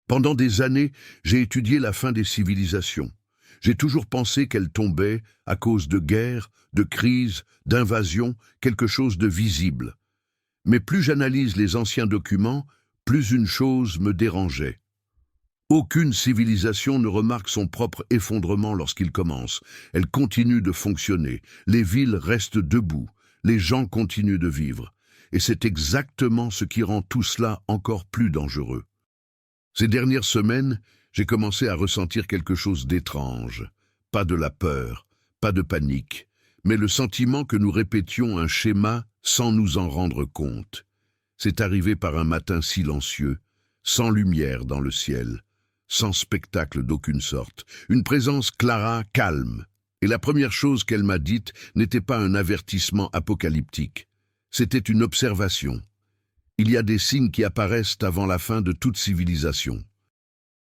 Pendant des années, j'ai étudié la fin des civilisations. J'ai toujours pensé qu'elles tombaient à cause de guerres, de crises, d'invasions, quelque chose de visible. Mais plus j'analyse les anciens documents, plus une chose me dérangeait. Aucune civilisation ne remarque son propre effondrement lorsqu'il commence. Elle continue de fonctionner, les villes restent debout, les gens continuent de vivre. Et c'est exactement ce qui rend tout cela encore plus dangereux. Ces dernières semaines, j'ai commencé à ressentir quelque chose d'étrange. Pas de la peur, pas de panique, mais le sentiment que nous répétions un schéma sans nous en rendre compte. C'est arrivé par un matin silencieux, sans lumière dans le ciel, sans spectacle d'aucune sorte, une présence clara, calme. Et la première chose qu'elle m'a dite n'était pas un avertissement apocalyptique, c'était une observation. Il y a des signes qui apparaissent avant la fin de toute civilisation.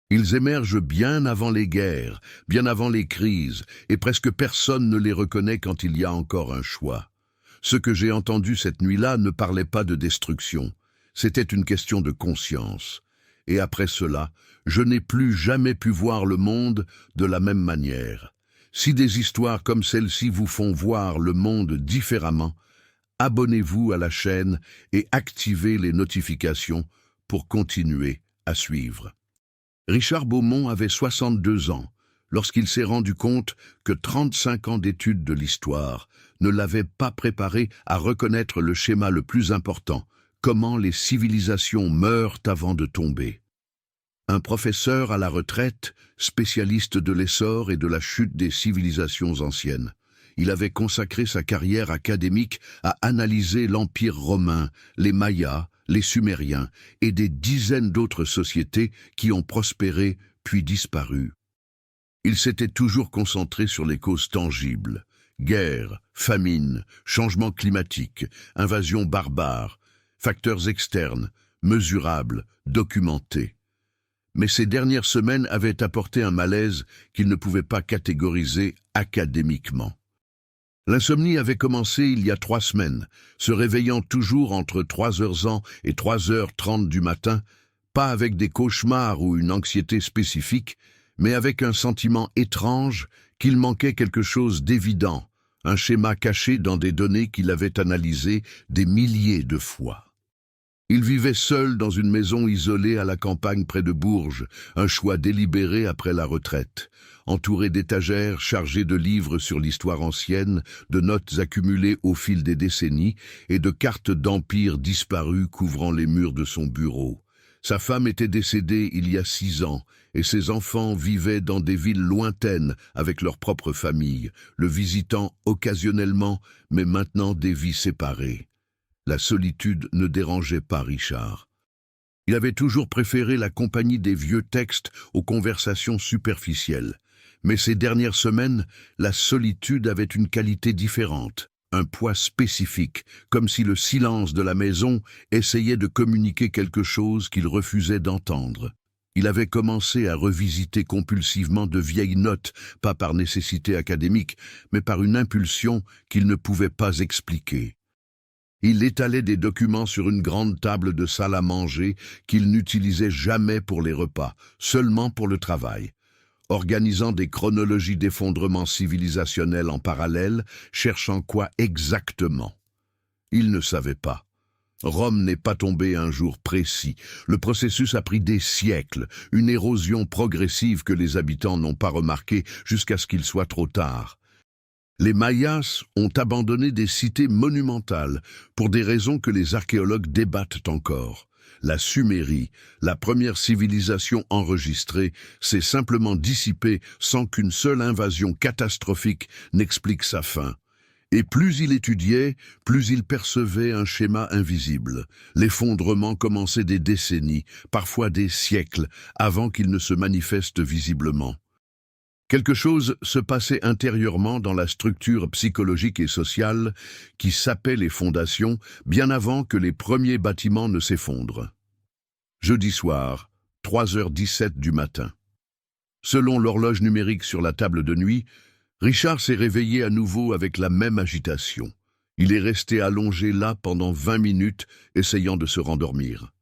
Ils émergent bien avant les guerres, bien avant les crises, et presque personne ne les reconnaît quand il y a encore un choix. Ce que j'ai entendu cette nuit-là ne parlait pas de destruction, c'était une question de conscience. Et après cela, je n'ai plus jamais pu voir le monde de la même manière. Si des histoires comme celle-ci vous font voir le monde différemment, abonnez-vous à la chaîne et activez les notifications pour continuer à suivre. Richard Beaumont avait 62 ans lorsqu'il s'est rendu compte que 35 ans d'études de l'histoire ne l'avaient pas préparé à reconnaître le schéma le plus important, comment les civilisations meurent avant de tomber. Un professeur à la retraite, spécialiste de l'essor et de la chute des civilisations anciennes. Il avait consacré sa carrière académique à analyser l'Empire romain, les Mayas, les Sumériens et des dizaines d'autres sociétés qui ont prospéré puis disparu. Il s'était toujours concentré sur les causes tangibles, guerre, famine, changement climatique, invasion barbare, facteurs externes, mesurables, documentés. Mais ces dernières semaines avaient apporté un malaise qu'il ne pouvait pas catégoriser académiquement. L'insomnie avait commencé il y a 3 semaines, se réveillant toujours entre 3h et 3h30 du matin, pas avec des cauchemars ou une anxiété spécifique, mais avec un sentiment étrange qu'il manquait quelque chose d'évident, un schéma caché dans des données qu'il avait analysées des milliers de fois. Il vivait seul dans une maison isolée à la campagne près de Bourges, un choix délibéré après la retraite, entouré d'étagères chargées de livres sur l'histoire ancienne, de notes accumulées au fil des décennies et de cartes d'empires disparues couvrant les murs de son bureau. Sa femme était décédée il y a 6 ans et ses enfants vivaient dans des villes lointaines avec leur propre famille, le visitant occasionnellement, mais maintenant des vies séparées. La solitude ne dérangeait pas Richard. Il avait toujours préféré la compagnie des vieux textes aux conversations superficielles. Mais ces dernières semaines, la solitude avait une qualité différente, un poids spécifique, comme si le silence de la maison essayait de communiquer quelque chose qu'il refusait d'entendre. Il avait commencé à revisiter compulsivement de vieilles notes, pas par nécessité académique, mais par une impulsion qu'il ne pouvait pas expliquer. Il étalait des documents sur une grande table de salle à manger qu'il n'utilisait jamais pour les repas, seulement pour le travail. Organisant des chronologies d'effondrement civilisationnel en parallèle, cherchant quoi exactement. Il ne savait pas. Rome n'est pas tombée un jour précis. Le processus a pris des siècles, une érosion progressive que les habitants n'ont pas remarquée jusqu'à ce qu'il soit trop tard. Les Mayas ont abandonné des cités monumentales pour des raisons que les archéologues débattent encore. La Sumérie, la première civilisation enregistrée, s'est simplement dissipée sans qu'une seule invasion catastrophique n'explique sa fin. Et plus il étudiait, plus il percevait un schéma invisible. L'effondrement commençait des décennies, parfois des siècles, avant qu'il ne se manifeste visiblement. Quelque chose se passait intérieurement dans la structure psychologique et sociale qui sapait les fondations bien avant que les premiers bâtiments ne s'effondrent. Jeudi soir, 3h17 du matin. Selon l'horloge numérique sur la table de nuit, Richard s'est réveillé à nouveau avec la même agitation. Il est resté allongé là pendant 20 minutes, essayant de se rendormir.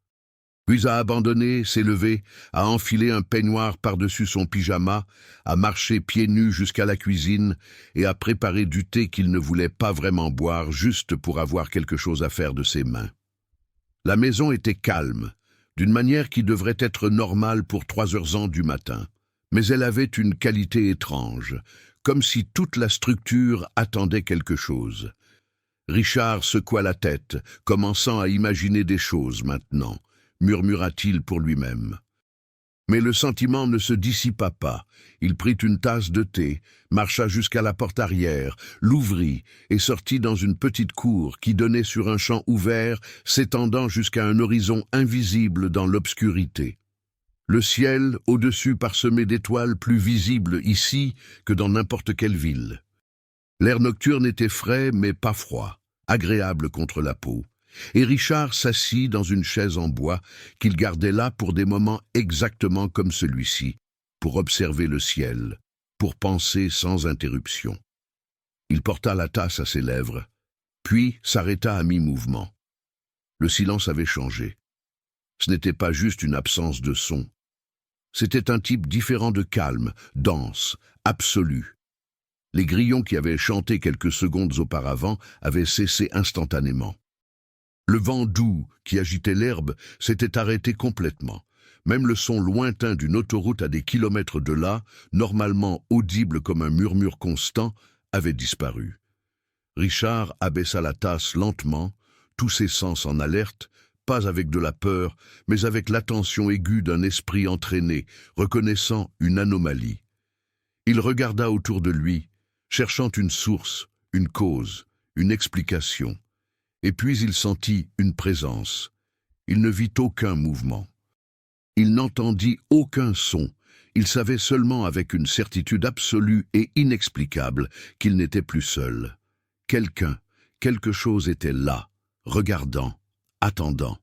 puis à abandonner, s'élever, à enfiler un peignoir par-dessus son pyjama, à marcher pieds nus jusqu'à la cuisine et à préparer du thé qu'il ne voulait pas vraiment boire juste pour avoir quelque chose à faire de ses mains. La maison était calme, d'une manière qui devrait être normale pour 3h du matin, mais elle avait une qualité étrange, comme si toute la structure attendait quelque chose. Richard secoua la tête, commençant à imaginer des choses maintenant, murmura-t-il pour lui-même. Mais le sentiment ne se dissipa pas. Il prit une tasse de thé, marcha jusqu'à la porte arrière, l'ouvrit et sortit dans une petite cour qui donnait sur un champ ouvert s'étendant jusqu'à un horizon invisible dans l'obscurité. Le ciel, au-dessus parsemé d'étoiles plus visibles ici que dans n'importe quelle ville. L'air nocturne était frais mais pas froid, agréable contre la peau. Et Richard s'assit dans une chaise en bois qu'il gardait là pour des moments exactement comme celui-ci, pour observer le ciel, pour penser sans interruption. Il porta la tasse à ses lèvres, puis s'arrêta à mi-mouvement. Le silence avait changé. Ce n'était pas juste une absence de son. C'était un type différent de calme, dense, absolu. Les grillons qui avaient chanté quelques secondes auparavant avaient cessé instantanément. Le vent doux qui agitait l'herbe s'était arrêté complètement. Même le son lointain d'une autoroute à des kilomètres de là, normalement audible comme un murmure constant, avait disparu. Richard abaissa la tasse lentement, tous ses sens en alerte, pas avec de la peur, mais avec l'attention aiguë d'un esprit entraîné, reconnaissant une anomalie. Il regarda autour de lui, cherchant une source, une cause, une explication. Et puis il sentit une présence. Il ne vit aucun mouvement. Il n'entendit aucun son. Il savait seulement avec une certitude absolue et inexplicable qu'il n'était plus seul. Quelqu'un, quelque chose était là, regardant, attendant.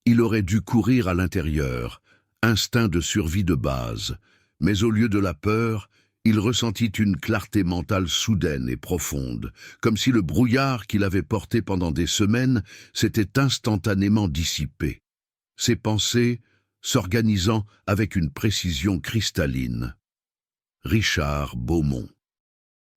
Il aurait dû courir à l'intérieur, instinct de survie de base, mais au lieu de la peur, il ressentit une clarté mentale soudaine et profonde, comme si le brouillard qu'il avait porté pendant des semaines s'était instantanément dissipé, ses pensées s'organisant avec une précision cristalline. Richard Beaumont.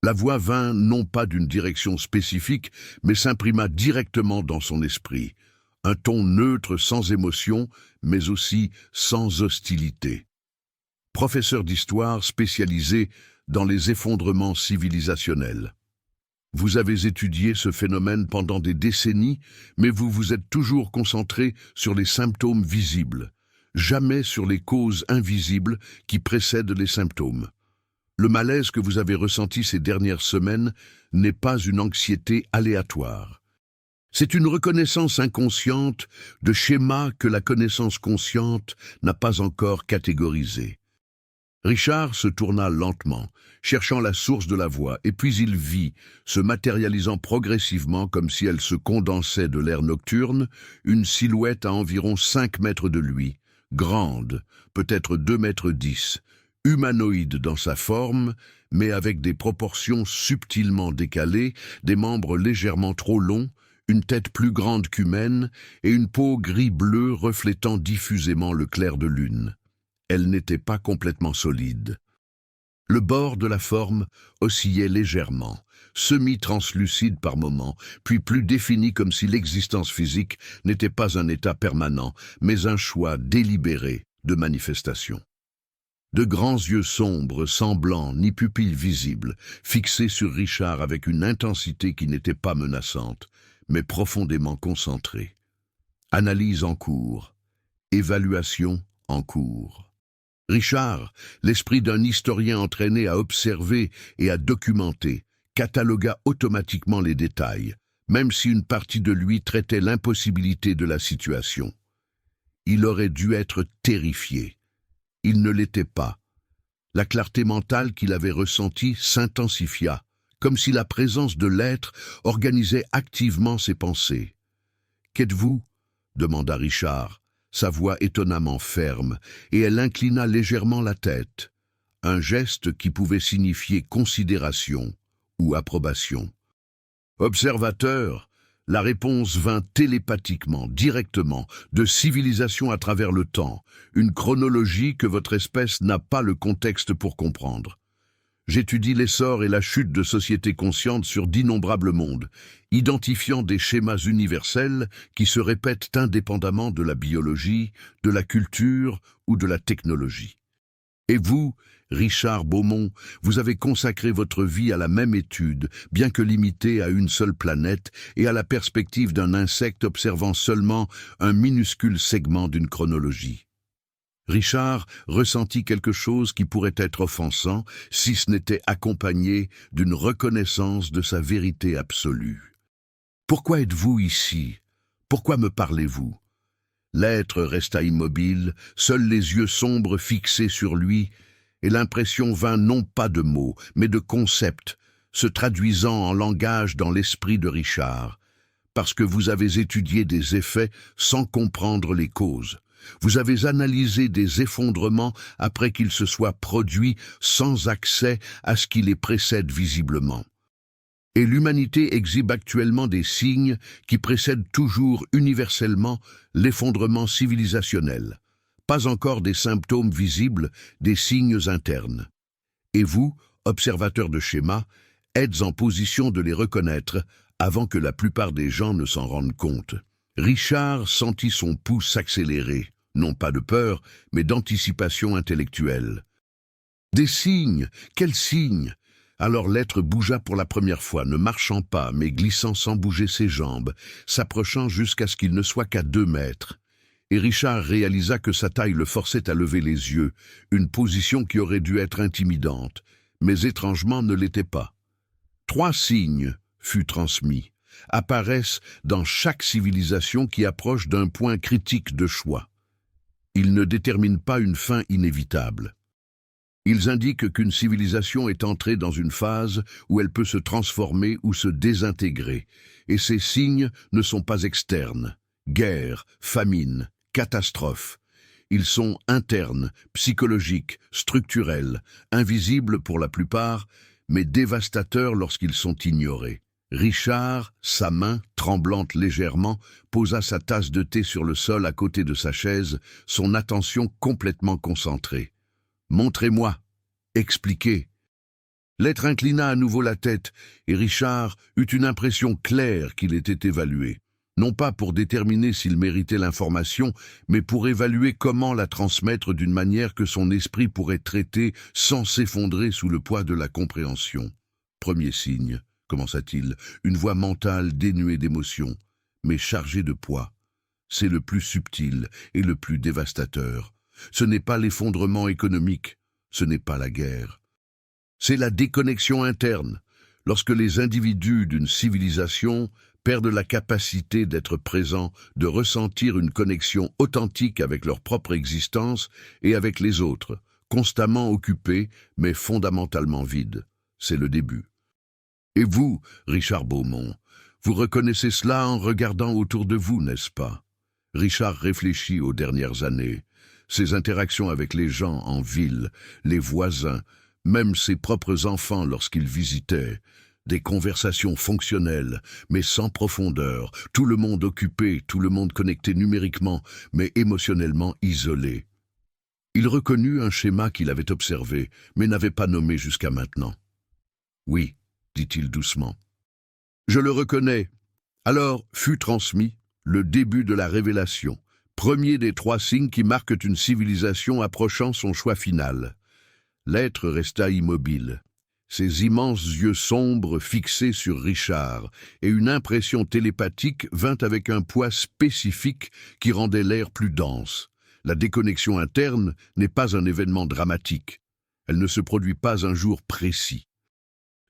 La voix vint non pas d'une direction spécifique, mais s'imprima directement dans son esprit, un ton neutre sans émotion, mais aussi sans hostilité. Professeur d'histoire spécialisé dans les effondrements civilisationnels. Vous avez étudié ce phénomène pendant des décennies, mais vous vous êtes toujours concentré sur les symptômes visibles, jamais sur les causes invisibles qui précèdent les symptômes. Le malaise que vous avez ressenti ces dernières semaines n'est pas une anxiété aléatoire. C'est une reconnaissance inconsciente de schémas que la connaissance consciente n'a pas encore catégorisés. Richard se tourna lentement, cherchant la source de la voix, et puis il vit, se matérialisant progressivement comme si elle se condensait de l'air nocturne, une silhouette à environ 5 mètres de lui, grande, peut-être 2,10 m, humanoïde dans sa forme, mais avec des proportions subtilement décalées, des membres légèrement trop longs, une tête plus grande qu'humaine et une peau gris-bleu reflétant diffusément le clair de lune. Elle n'était pas complètement solide. Le bord de la forme oscillait légèrement, semi-translucide par moments, puis plus défini comme si l'existence physique n'était pas un état permanent, mais un choix délibéré de manifestation. De grands yeux sombres, sans blanc ni pupilles visibles, fixés sur Richard avec une intensité qui n'était pas menaçante, mais profondément concentrée. Analyse en cours, évaluation en cours. Richard, l'esprit d'un historien entraîné à observer et à documenter, catalogua automatiquement les détails, même si une partie de lui traitait l'impossibilité de la situation. Il aurait dû être terrifié. Il ne l'était pas. La clarté mentale qu'il avait ressentie s'intensifia, comme si la présence de l'être organisait activement ses pensées. « Qu'êtes-vous » demanda Richard, sa voix étonnamment ferme, et elle inclina légèrement la tête, un geste qui pouvait signifier considération ou approbation. « Observateur » La réponse vint télépathiquement, directement, de civilisation à travers le temps, une chronologie que votre espèce n'a pas le contexte pour comprendre. J'étudie l'essor et la chute de sociétés conscientes sur d'innombrables mondes, identifiant des schémas universels qui se répètent indépendamment de la biologie, de la culture ou de la technologie. Et vous, Richard Beaumont, vous avez consacré votre vie à la même étude, bien que limitée à une seule planète et à la perspective d'un insecte observant seulement un minuscule segment d'une chronologie. Richard ressentit quelque chose qui pourrait être offensant si ce n'était accompagné d'une reconnaissance de sa vérité absolue. « Pourquoi êtes-vous ici? Pourquoi me parlez-vous » L'être resta immobile, seuls les yeux sombres fixés sur lui, et l'impression vint non pas de mots, mais de concepts, se traduisant en langage dans l'esprit de Richard, parce que vous avez étudié des effets sans comprendre les causes. Vous avez analysé des effondrements après qu'ils se soient produits sans accès à ce qui les précède visiblement. Et l'humanité exhibe actuellement des signes qui précèdent toujours universellement l'effondrement civilisationnel. Pas encore des symptômes visibles, des signes internes. Et vous, observateurs de schémas, êtes en position de les reconnaître avant que la plupart des gens ne s'en rendent compte. Richard sentit son pouls s'accélérer, non pas de peur, mais d'anticipation intellectuelle. Des signes, quels signes? Alors l'être bougea pour la première fois, ne marchant pas, mais glissant sans bouger ses jambes, s'approchant jusqu'à ce qu'il ne soit qu'à 2 mètres. Et Richard réalisa que sa taille le forçait à lever les yeux, une position qui aurait dû être intimidante, mais étrangement ne l'était pas. 3 signes, fut transmis, apparaissent dans chaque civilisation qui approche d'un point critique de choix. Ils ne déterminent pas une fin inévitable. Ils indiquent qu'une civilisation est entrée dans une phase où elle peut se transformer ou se désintégrer, et ces signes ne sont pas externes. Guerre, famine, catastrophe. Ils sont internes, psychologiques, structurels, invisibles pour la plupart, mais dévastateurs lorsqu'ils sont ignorés. Richard, sa main, tremblante légèrement, posa sa tasse de thé sur le sol à côté de sa chaise, son attention complètement concentrée. « Montrez-moi, expliquez. » L'être inclina à nouveau la tête, et Richard eut une impression claire qu'il était évalué. Non pas pour déterminer s'il méritait l'information, mais pour évaluer comment la transmettre d'une manière que son esprit pourrait traiter sans s'effondrer sous le poids de la compréhension. Premier signe, commença-t-il, une voix mentale dénuée d'émotion, mais chargée de poids. C'est le plus subtil et le plus dévastateur. Ce n'est pas l'effondrement économique, ce n'est pas la guerre. C'est la déconnexion interne, lorsque les individus d'une civilisation perdent la capacité d'être présents, de ressentir une connexion authentique avec leur propre existence et avec les autres, constamment occupés, mais fondamentalement vides. C'est le début. Et vous, Richard Beaumont, vous reconnaissez cela en regardant autour de vous, n'est-ce pas? Richard réfléchit aux dernières années. Ses interactions avec les gens en ville, les voisins, même ses propres enfants lorsqu'il visitait, des conversations fonctionnelles, mais sans profondeur, tout le monde occupé, tout le monde connecté numériquement, mais émotionnellement isolé. Il reconnut un schéma qu'il avait observé, mais n'avait pas nommé jusqu'à maintenant. « Oui, dit-il doucement. « Je le reconnais. » Alors fut transmis le début de la révélation. Premier des 3 signes qui marquent une civilisation approchant son choix final. L'être resta immobile, ses immenses yeux sombres fixés sur Richard, et une impression télépathique vint avec un poids spécifique qui rendait l'air plus dense. La déconnexion interne n'est pas un événement dramatique. Elle ne se produit pas un jour précis.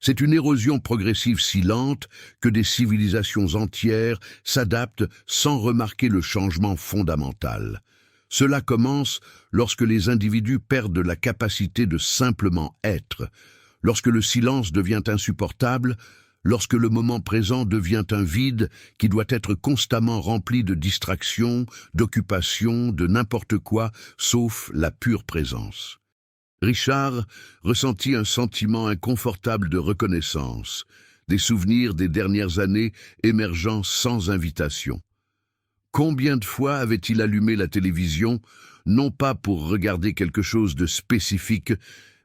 C'est une érosion progressive si lente que des civilisations entières s'adaptent sans remarquer le changement fondamental. Cela commence lorsque les individus perdent la capacité de simplement être, lorsque le silence devient insupportable, lorsque le moment présent devient un vide qui doit être constamment rempli de distractions, d'occupations, de n'importe quoi, sauf la pure présence. Richard ressentit un sentiment inconfortable de reconnaissance, des souvenirs des dernières années émergeant sans invitation. Combien de fois avait-il allumé la télévision, non pas pour regarder quelque chose de spécifique,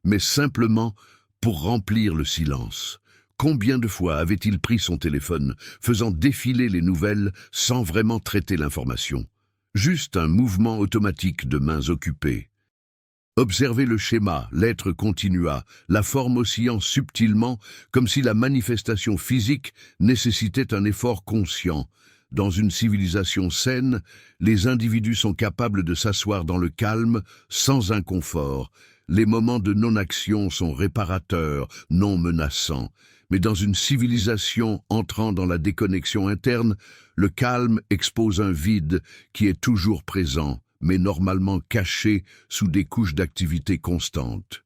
mais simplement pour remplir le silence? Combien de fois avait-il pris son téléphone, faisant défiler les nouvelles sans vraiment traiter l'information? Juste un mouvement automatique de mains occupées. Observez le schéma, l'être continua, la forme oscillant subtilement, comme si la manifestation physique nécessitait un effort conscient. Dans une civilisation saine, les individus sont capables de s'asseoir dans le calme, sans inconfort. Les moments de non-action sont réparateurs, non menaçants. Mais dans une civilisation entrant dans la déconnexion interne, le calme expose un vide qui est toujours présent, mais normalement caché sous des couches d'activité constantes.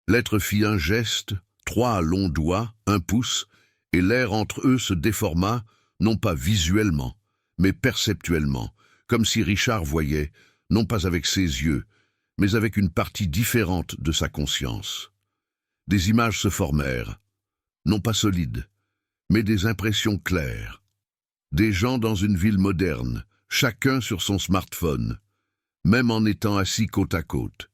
L'être fit un geste, 3 longs doigts, 1 pouce, et l'air entre eux se déforma, non pas visuellement, mais perceptuellement, comme si Richard voyait, non pas avec ses yeux, mais avec une partie différente de sa conscience. Des images se formèrent, non pas solides, mais des impressions claires. Des gens dans une ville moderne, chacun sur son smartphone, même en étant assis côte à côte.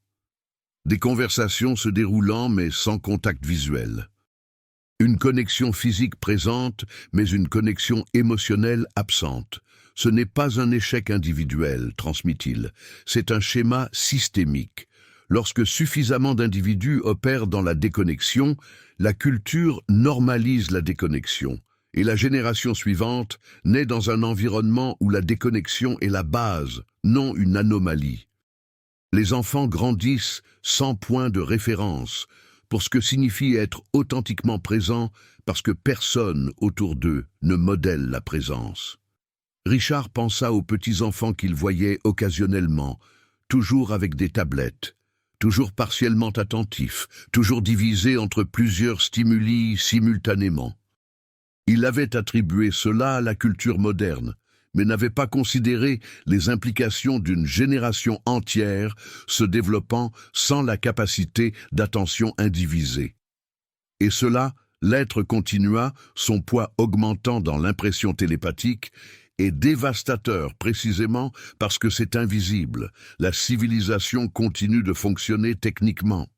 Des conversations se déroulant mais sans contact visuel. Une connexion physique présente, mais une connexion émotionnelle absente. Ce n'est pas un échec individuel, transmit-il, c'est un schéma systémique. Lorsque suffisamment d'individus opèrent dans la déconnexion, la culture normalise la déconnexion, et la génération suivante naît dans un environnement où la déconnexion est la base, non une anomalie. Les enfants grandissent sans point de référence, pour ce que signifie être authentiquement présent parce que personne autour d'eux ne modèle la présence. Richard pensa aux petits-enfants qu'il voyait occasionnellement, toujours avec des tablettes, toujours partiellement attentifs, toujours divisés entre plusieurs stimuli simultanément. Il avait attribué cela à la culture moderne, mais n'avait pas considéré les implications d'une génération entière se développant sans la capacité d'attention indivisée. Et cela, l'être continua, son poids augmentant dans l'impression télépathique, est dévastateur précisément parce que c'est invisible. La civilisation continue de fonctionner techniquement.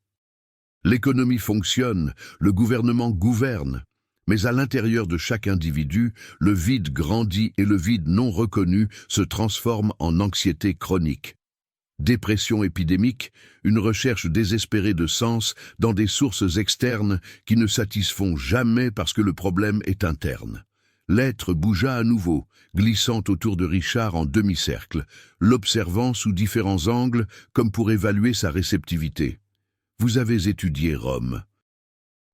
L'économie fonctionne, le gouvernement gouverne. Mais à l'intérieur de chaque individu, le vide grandit et le vide non reconnu se transforme en anxiété chronique. Dépression épidémique, une recherche désespérée de sens dans des sources externes qui ne satisfont jamais parce que le problème est interne. L'être bougea à nouveau, glissant autour de Richard en demi-cercle, l'observant sous différents angles comme pour évaluer sa réceptivité. « Vous avez étudié Rome.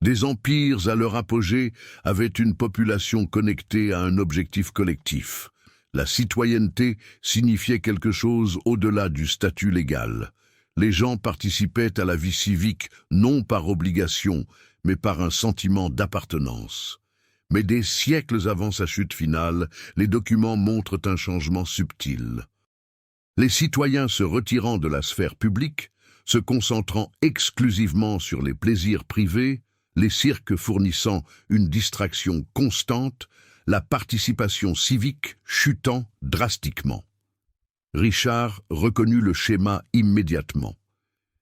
Des empires à leur apogée avaient une population connectée à un objectif collectif. La citoyenneté signifiait quelque chose au-delà du statut légal. Les gens participaient à la vie civique non par obligation, mais par un sentiment d'appartenance. Mais des siècles avant sa chute finale, les documents montrent un changement subtil. Les citoyens se retirant de la sphère publique, se concentrant exclusivement sur les plaisirs privés, les cirques fournissant une distraction constante, la participation civique chutant drastiquement. Richard reconnut le schéma immédiatement.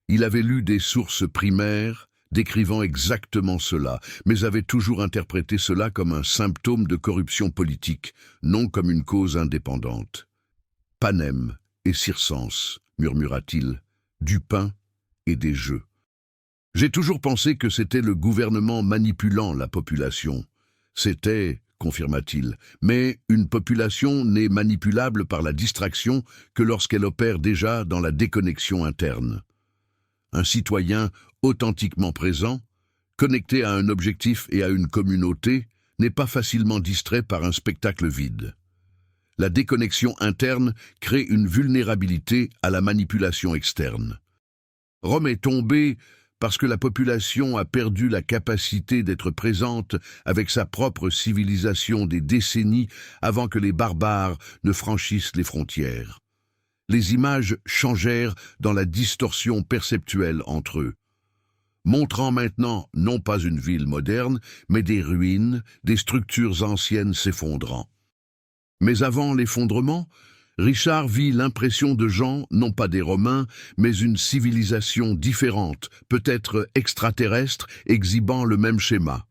Il avait lu des sources primaires décrivant exactement cela, mais avait toujours interprété cela comme un symptôme de corruption politique, non comme une cause indépendante. « Panem et circense », murmura-t-il, « du pain et des jeux. J'ai toujours pensé que c'était le gouvernement manipulant la population. C'était, confirma-t-il, mais une population n'est manipulable par la distraction que lorsqu'elle opère déjà dans la déconnexion interne. Un citoyen authentiquement présent, connecté à un objectif et à une communauté, n'est pas facilement distrait par un spectacle vide. La déconnexion interne crée une vulnérabilité à la manipulation externe. Rome est tombée parce que la population a perdu la capacité d'être présente avec sa propre civilisation des décennies avant que les barbares ne franchissent les frontières. Les images changèrent dans la distorsion perceptuelle entre eux. montrant maintenant non pas une ville moderne, mais des ruines, des structures anciennes s'effondrant. Mais avant l'effondrement, Richard vit l'impression de gens, non pas des Romains, mais une civilisation différente, peut-être extraterrestre, exhibant le même schéma.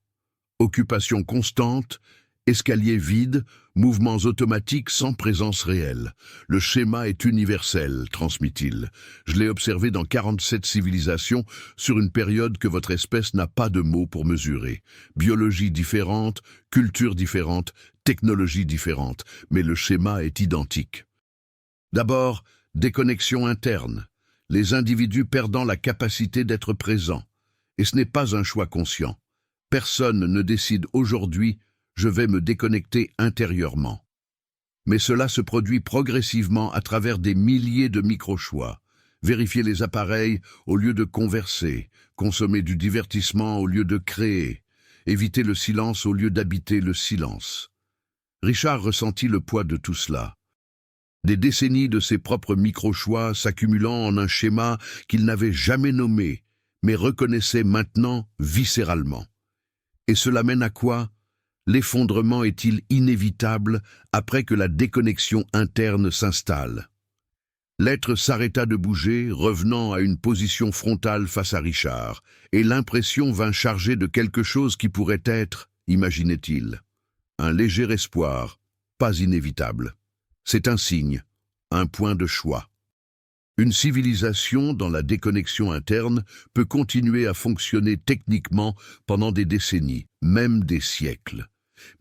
Occupation constante, escaliers vides, mouvements automatiques sans présence réelle. Le schéma est universel, transmit-il. Je l'ai observé dans 47 civilisations sur une période que votre espèce n'a pas de mots pour mesurer. Biologie différente, culture différente, technologie différente, mais le schéma est identique. D'abord, déconnexion interne, les individus perdant la capacité d'être présents. Et ce n'est pas un choix conscient. Personne ne décide aujourd'hui « je vais me déconnecter intérieurement ». Mais cela se produit progressivement à travers des milliers de micro-choix. Vérifier les appareils au lieu de converser, consommer du divertissement au lieu de créer, éviter le silence au lieu d'habiter le silence. Richard ressentit le poids de tout cela. Des décennies de ses propres micro-choix s'accumulant en un schéma qu'il n'avait jamais nommé, mais reconnaissait maintenant viscéralement. Et cela mène à quoi? L'effondrement est-il inévitable après que la déconnexion interne s'installe? L'être s'arrêta de bouger, revenant à une position frontale face à Richard, et l'impression vint charger de quelque chose qui pourrait être, imaginait-il, un léger espoir, pas inévitable. C'est un signe, un point de choix. Une civilisation dans la déconnexion interne peut continuer à fonctionner techniquement pendant des décennies, même des siècles.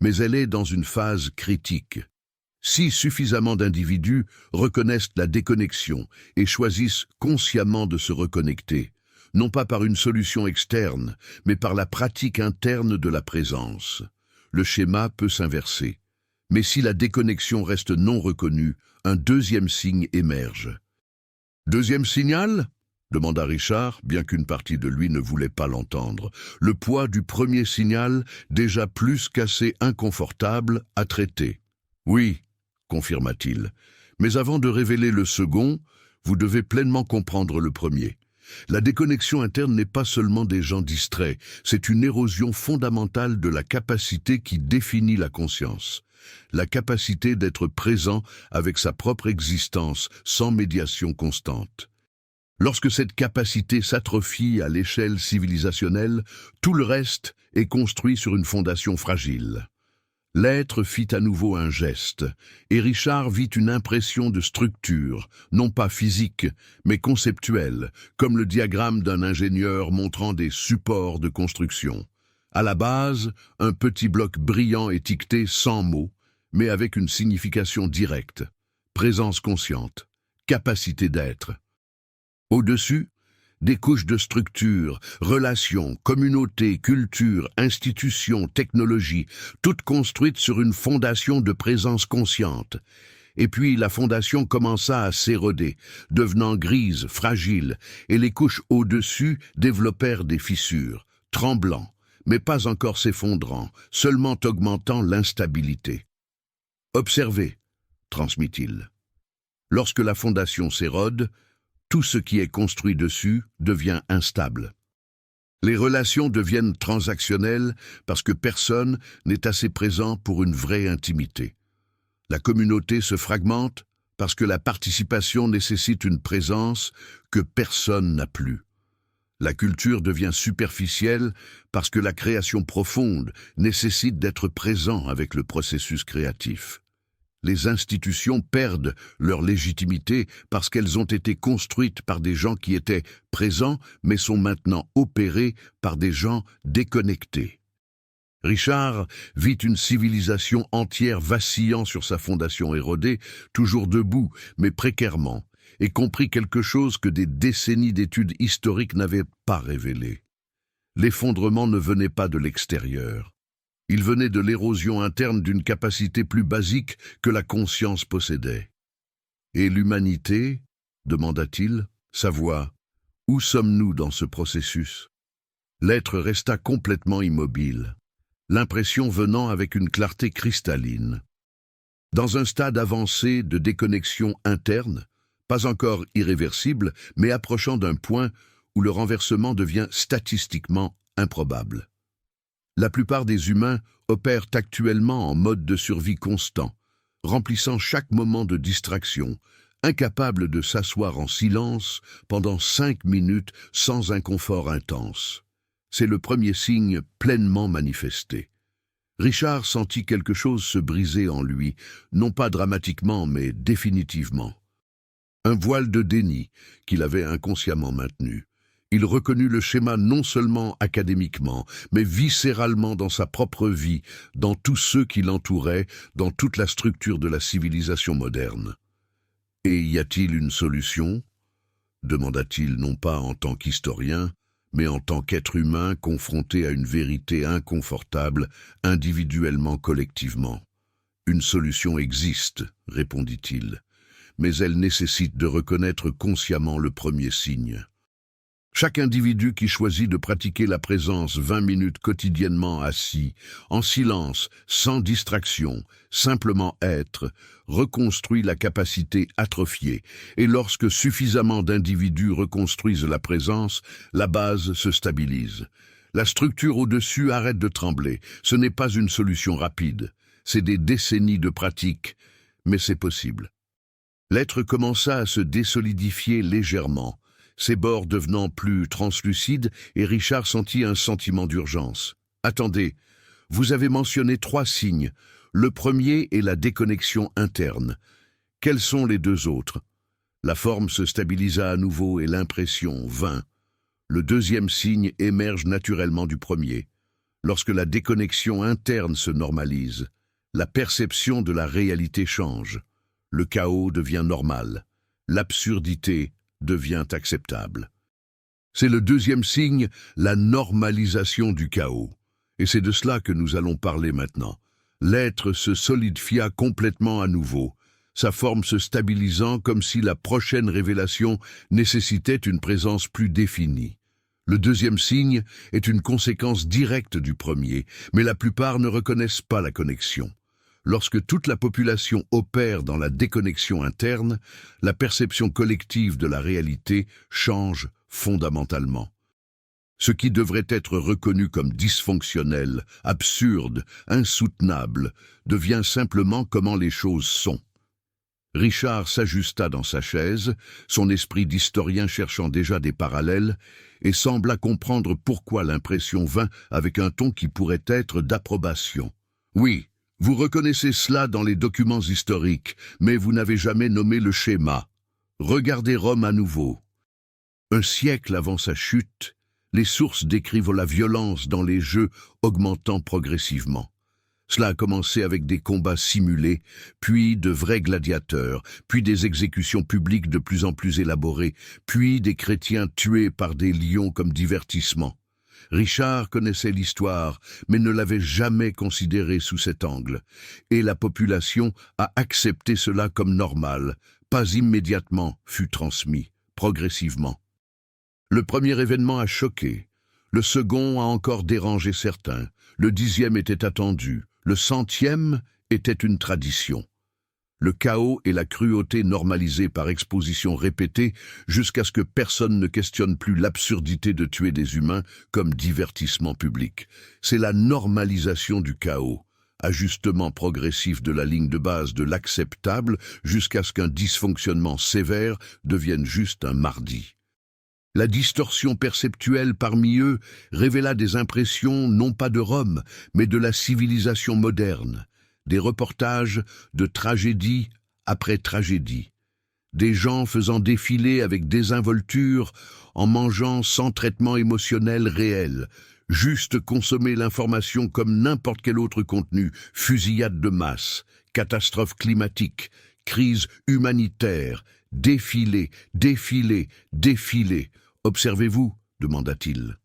Mais elle est dans une phase critique. Si suffisamment d'individus reconnaissent la déconnexion et choisissent consciemment de se reconnecter, non pas par une solution externe, mais par la pratique interne de la présence, le schéma peut s'inverser. Mais si la déconnexion reste non reconnue, un deuxième signe émerge. « Deuxième signal ?» demanda Richard, bien qu'une partie de lui ne voulait pas l'entendre. Le poids du premier signal, déjà plus qu'assez inconfortable, à traiter. « Oui, » confirma-t-il, « mais avant de révéler le second, vous devez pleinement comprendre le premier. La déconnexion interne n'est pas seulement des gens distraits, c'est une érosion fondamentale de la capacité qui définit la conscience. La capacité d'être présent avec sa propre existence, sans médiation constante. Lorsque cette capacité s'atrophie à l'échelle civilisationnelle, tout le reste est construit sur une fondation fragile. L'être fit à nouveau un geste, et Richard vit une impression de structure, non pas physique, mais conceptuelle, comme le diagramme d'un ingénieur montrant des supports de construction. À la base, un petit bloc brillant étiqueté sans mots, mais avec une signification directe. Présence consciente, capacité d'être. Au-dessus, des couches de structure, relations, communautés, culture, institutions, technologies, toutes construites sur une fondation de présence consciente. Et puis la fondation commença à s'éroder, devenant grise, fragile, et les couches au-dessus développèrent des fissures, tremblant, mais pas encore s'effondrant, seulement augmentant l'instabilité. « Observez », transmit-il. Lorsque la fondation s'érode, tout ce qui est construit dessus devient instable. Les relations deviennent transactionnelles parce que personne n'est assez présent pour une vraie intimité. La communauté se fragmente parce que la participation nécessite une présence que personne n'a plus. La culture devient superficielle parce que la création profonde nécessite d'être présent avec le processus créatif. Les institutions perdent leur légitimité parce qu'elles ont été construites par des gens qui étaient présents mais sont maintenant opérées par des gens déconnectés. Richard vit une civilisation entière vacillant sur sa fondation érodée, toujours debout mais précairement, et comprit quelque chose que des décennies d'études historiques n'avaient pas révélé. L'effondrement ne venait pas de l'extérieur. Il venait de l'érosion interne d'une capacité plus basique que la conscience possédait. « Et l'humanité ?» demanda-t-il, sa voix. « Où sommes-nous dans ce processus ?» L'être resta complètement immobile, l'impression venant avec une clarté cristalline. Dans un stade avancé de déconnexion interne, pas encore irréversible, mais approchant d'un point où le renversement devient statistiquement improbable. La plupart des humains opèrent actuellement en mode de survie constant, remplissant chaque moment de distraction, incapables de s'asseoir en silence pendant 5 minutes sans inconfort intense. C'est le premier signe pleinement manifesté. Richard sentit quelque chose se briser en lui, non pas dramatiquement mais définitivement. Un voile de déni qu'il avait inconsciemment maintenu. Il reconnut le schéma non seulement académiquement, mais viscéralement dans sa propre vie, dans tous ceux qui l'entouraient, dans toute la structure de la civilisation moderne. « Et y a-t-il une solution » demanda-t-il non pas en tant qu'historien, mais en tant qu'être humain confronté à une vérité inconfortable, individuellement, collectivement. « Une solution existe, répondit-il, mais elle nécessite de reconnaître consciemment le premier signe. Chaque individu qui choisit de pratiquer la présence 20 minutes quotidiennement assis, en silence, sans distraction, simplement être, reconstruit la capacité atrophiée, et lorsque suffisamment d'individus reconstruisent la présence, la base se stabilise. La structure au-dessus arrête de trembler. Ce n'est pas une solution rapide, c'est des décennies de pratique, mais c'est possible. L'être commença à se désolidifier légèrement, ses bords devenant plus translucides, et Richard sentit un sentiment d'urgence. « Attendez, vous avez mentionné 3 signes. Le premier est la déconnexion interne. Quels sont les 2 autres ?» La forme se stabilisa à nouveau et l'impression vint. Le deuxième signe émerge naturellement du premier. Lorsque la déconnexion interne se normalise, la perception de la réalité change. Le chaos devient normal. L'absurdité devient acceptable. C'est le deuxième signe, la normalisation du chaos. Et c'est de cela que nous allons parler maintenant. L'être se solidifia complètement à nouveau, sa forme se stabilisant comme si la prochaine révélation nécessitait une présence plus définie. Le deuxième signe est une conséquence directe du premier, mais la plupart ne reconnaissent pas la connexion. Lorsque toute la population opère dans la déconnexion interne, la perception collective de la réalité change fondamentalement. Ce qui devrait être reconnu comme dysfonctionnel, absurde, insoutenable, devient simplement comment les choses sont. Richard s'ajusta dans sa chaise, son esprit d'historien cherchant déjà des parallèles, et sembla comprendre pourquoi l'impression vint avec un ton qui pourrait être d'approbation. « Oui, vous reconnaissez cela dans les documents historiques, mais vous n'avez jamais nommé le schéma. Regardez Rome à nouveau. Un siècle avant sa chute, les sources décrivent la violence dans les jeux augmentant progressivement. Cela a commencé avec des combats simulés, puis de vrais gladiateurs, puis des exécutions publiques de plus en plus élaborées, puis des chrétiens tués par des lions comme divertissement. Richard connaissait l'histoire, mais ne l'avait jamais considérée sous cet angle, et la population a accepté cela comme normal, pas immédiatement fut transmis, progressivement. Le premier événement a choqué, le second a encore dérangé certains, le 10e était attendu, le 100e était une tradition. Le chaos et la cruauté normalisés par exposition répétée jusqu'à ce que personne ne questionne plus l'absurdité de tuer des humains comme divertissement public. C'est la normalisation du chaos, ajustement progressif de la ligne de base de l'acceptable jusqu'à ce qu'un dysfonctionnement sévère devienne juste un mardi. La distorsion perceptuelle parmi eux révéla des impressions non pas de Rome, mais de la civilisation moderne. Des reportages de tragédie après tragédie, des gens faisant défiler avec désinvolture, en mangeant sans traitement émotionnel réel, juste consommer l'information comme n'importe quel autre contenu, fusillade de masse, catastrophe climatique, crise humanitaire, défilé, défilé, défilé. « Observez-vous » demanda-t-il.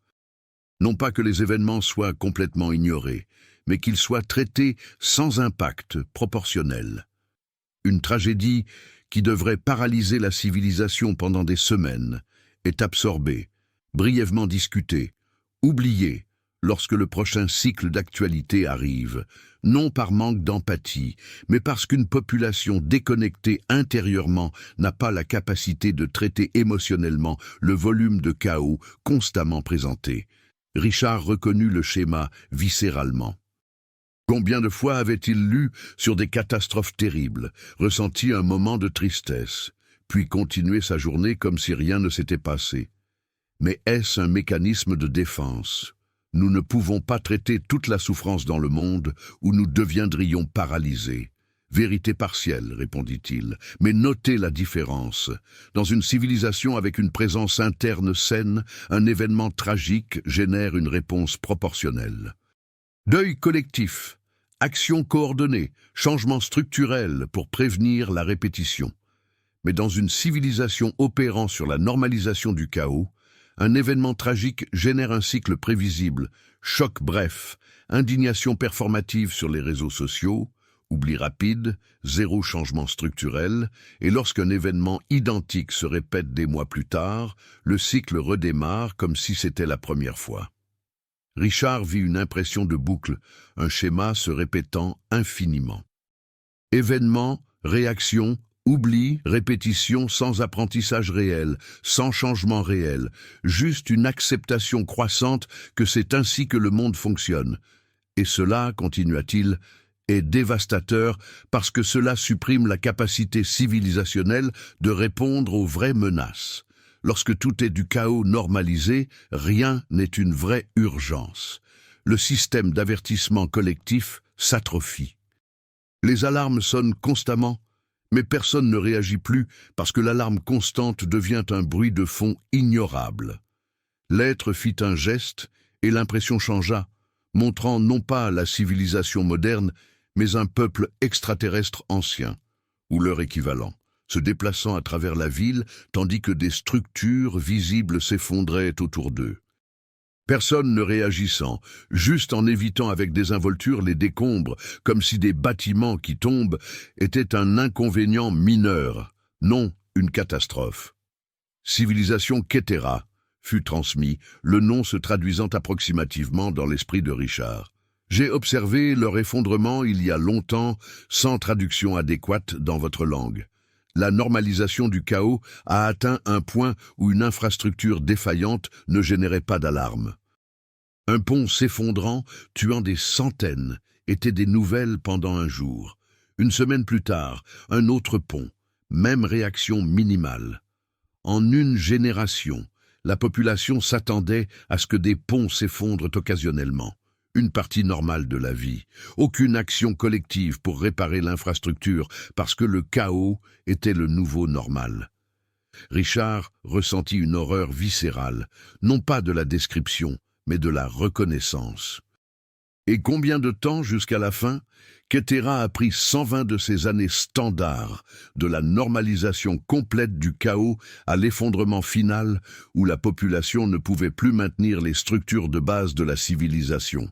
Non pas que les événements soient complètement ignorés, mais qu'ils soient traités sans impact proportionnel. Une tragédie qui devrait paralyser la civilisation pendant des semaines est absorbée, brièvement discutée, oubliée, lorsque le prochain cycle d'actualité arrive, non par manque d'empathie, mais parce qu'une population déconnectée intérieurement n'a pas la capacité de traiter émotionnellement le volume de chaos constamment présenté. Richard reconnut le schéma viscéralement. Combien de fois avait-il lu sur des catastrophes terribles, ressenti un moment de tristesse, puis continué sa journée comme si rien ne s'était passé? Mais est-ce un mécanisme de défense? Nous ne pouvons pas traiter toute la souffrance dans le monde ou nous deviendrions paralysés. Vérité partielle, répondit-il, mais notez la différence. Dans une civilisation avec une présence interne saine, un événement tragique génère une réponse proportionnelle. Deuil collectif, action coordonnée, changement structurel pour prévenir la répétition. Mais dans une civilisation opérant sur la normalisation du chaos, un événement tragique génère un cycle prévisible, choc bref, indignation performative sur les réseaux sociaux, oubli rapide, zéro changement structurel, et lorsqu'un événement identique se répète des mois plus tard, le cycle redémarre comme si c'était la première fois. Richard vit une impression de boucle, un schéma se répétant infiniment. Événement, réaction, oubli, répétition sans apprentissage réel, sans changement réel, juste une acceptation croissante que c'est ainsi que le monde fonctionne. Et cela, continua-t-il, est dévastateur parce que cela supprime la capacité civilisationnelle de répondre aux vraies menaces. Lorsque tout est du chaos normalisé, rien n'est une vraie urgence. Le système d'avertissement collectif s'atrophie. Les alarmes sonnent constamment, mais personne ne réagit plus parce que l'alarme constante devient un bruit de fond ignorable. L'être fit un geste et l'impression changea, montrant non pas la civilisation moderne, mais un peuple extraterrestre ancien, ou leur équivalent, se déplaçant à travers la ville tandis que des structures visibles s'effondraient autour d'eux. Personne ne réagissant, juste en évitant avec désinvolture les décombres, comme si des bâtiments qui tombent étaient un inconvénient mineur, non une catastrophe. Civilisation Ketera fut transmis, le nom se traduisant approximativement dans l'esprit de Richard. J'ai observé leur effondrement il y a longtemps, sans traduction adéquate dans votre langue. La normalisation du chaos a atteint un point où une infrastructure défaillante ne générait pas d'alarme. Un pont s'effondrant, tuant des centaines, était des nouvelles pendant un jour. Une semaine plus tard, un autre pont, même réaction minimale. En une génération, la population s'attendait à ce que des ponts s'effondrent occasionnellement. Une partie normale de la vie. Aucune action collective pour réparer l'infrastructure parce que le chaos était le nouveau normal. Richard ressentit une horreur viscérale, non pas de la description, mais de la reconnaissance. Et combien de temps jusqu'à la fin? Ketera a pris 120 de ces années standards, de la normalisation complète du chaos à l'effondrement final où la population ne pouvait plus maintenir les structures de base de la civilisation.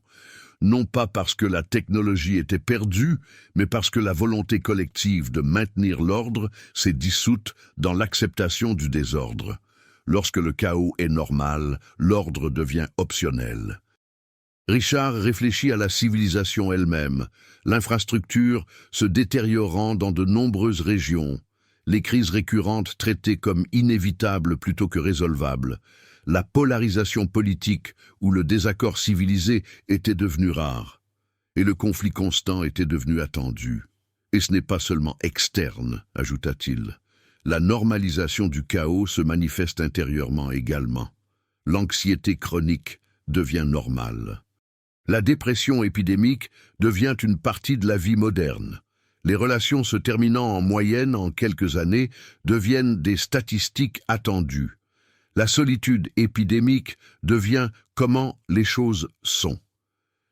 Non pas parce que la technologie était perdue, mais parce que la volonté collective de maintenir l'ordre s'est dissoute dans l'acceptation du désordre. Lorsque le chaos est normal, l'ordre devient optionnel. Richard réfléchit à la civilisation elle-même, l'infrastructure se détériorant dans de nombreuses régions, les crises récurrentes traitées comme inévitables plutôt que résolvables, la polarisation politique où le désaccord civilisé était devenu rare, et le conflit constant était devenu attendu. Et ce n'est pas seulement externe, ajouta-t-il. La normalisation du chaos se manifeste intérieurement également. L'anxiété chronique devient normale. La dépression épidémique devient une partie de la vie moderne. Les relations se terminant en moyenne en quelques années deviennent des statistiques attendues. La solitude épidémique devient comment les choses sont.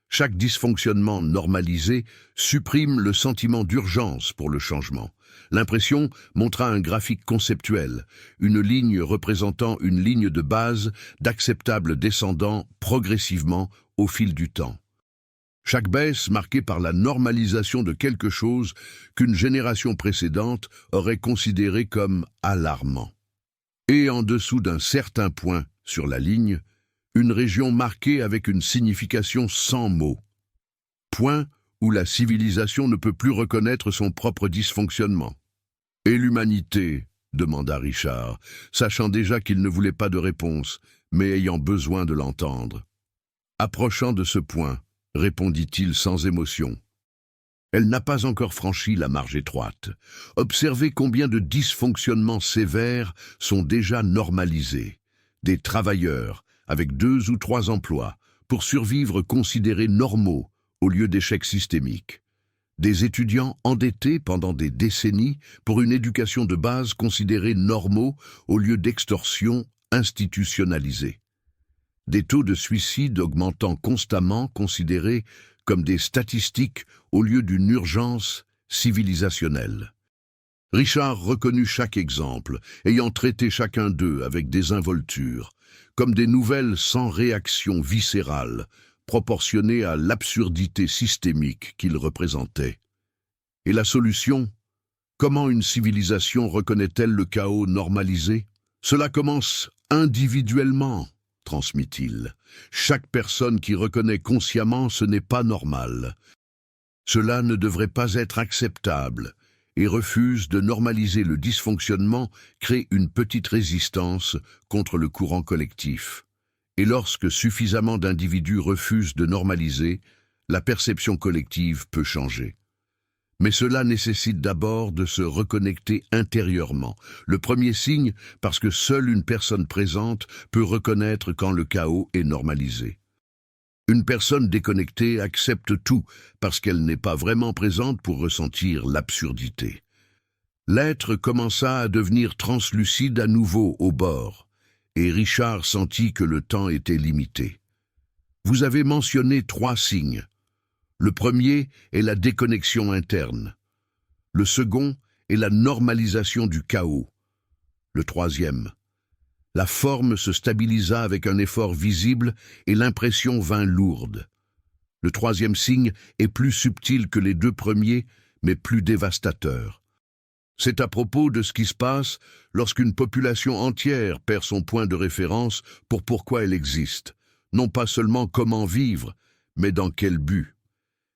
Chaque dysfonctionnement normalisé supprime le sentiment d'urgence pour le changement. L'impression montra un graphique conceptuel, une ligne représentant une ligne de base d'acceptable descendant progressivement au fil du temps. Chaque baisse marquée par la normalisation de quelque chose qu'une génération précédente aurait considéré comme alarmant. Et en dessous d'un certain point sur la ligne, une région marquée avec une signification sans mots. Point où la civilisation ne peut plus reconnaître son propre dysfonctionnement. « Et l'humanité ?» demanda Richard, sachant déjà qu'il ne voulait pas de réponse, mais ayant besoin de l'entendre. Approchant de ce point, répondit-il sans émotion. Elle n'a pas encore franchi la marge étroite. Observez combien de dysfonctionnements sévères sont déjà normalisés. Des travailleurs, avec 2 ou 3 emplois, pour survivre considérés normaux au lieu d'échecs systémiques. Des étudiants endettés pendant des décennies pour une éducation de base considérée normaux au lieu d'extorsion institutionnalisée. Des taux de suicide augmentant constamment considérés comme des statistiques au lieu d'une urgence civilisationnelle. Richard reconnut chaque exemple, ayant traité chacun d'eux avec désinvolture, comme des nouvelles sans réaction viscérale, proportionnées à l'absurdité systémique qu'ils représentaient. Et la solution? Comment une civilisation reconnaît-elle le chaos normalisé? Cela commence individuellement, transmit-il. Chaque personne qui reconnaît consciemment ce n'est pas normal. Cela ne devrait pas être acceptable et refuse de normaliser le dysfonctionnement crée une petite résistance contre le courant collectif. Et lorsque suffisamment d'individus refusent de normaliser, la perception collective peut changer. Mais cela nécessite d'abord de se reconnecter intérieurement. Le premier signe, parce que seule une personne présente peut reconnaître quand le chaos est normalisé. Une personne déconnectée accepte tout parce qu'elle n'est pas vraiment présente pour ressentir l'absurdité. L'être commença à devenir translucide à nouveau au bord, et Richard sentit que le temps était limité. Vous avez mentionné 3 signes. Le premier est la déconnexion interne. Le second est la normalisation du chaos. Le troisième, la forme se stabilisa avec un effort visible et l'impression vint lourde. Le troisième signe est plus subtil que les 2 premiers, mais plus dévastateur. C'est à propos de ce qui se passe lorsqu'une population entière perd son point de référence pour pourquoi elle existe, non pas seulement comment vivre, mais dans quel but.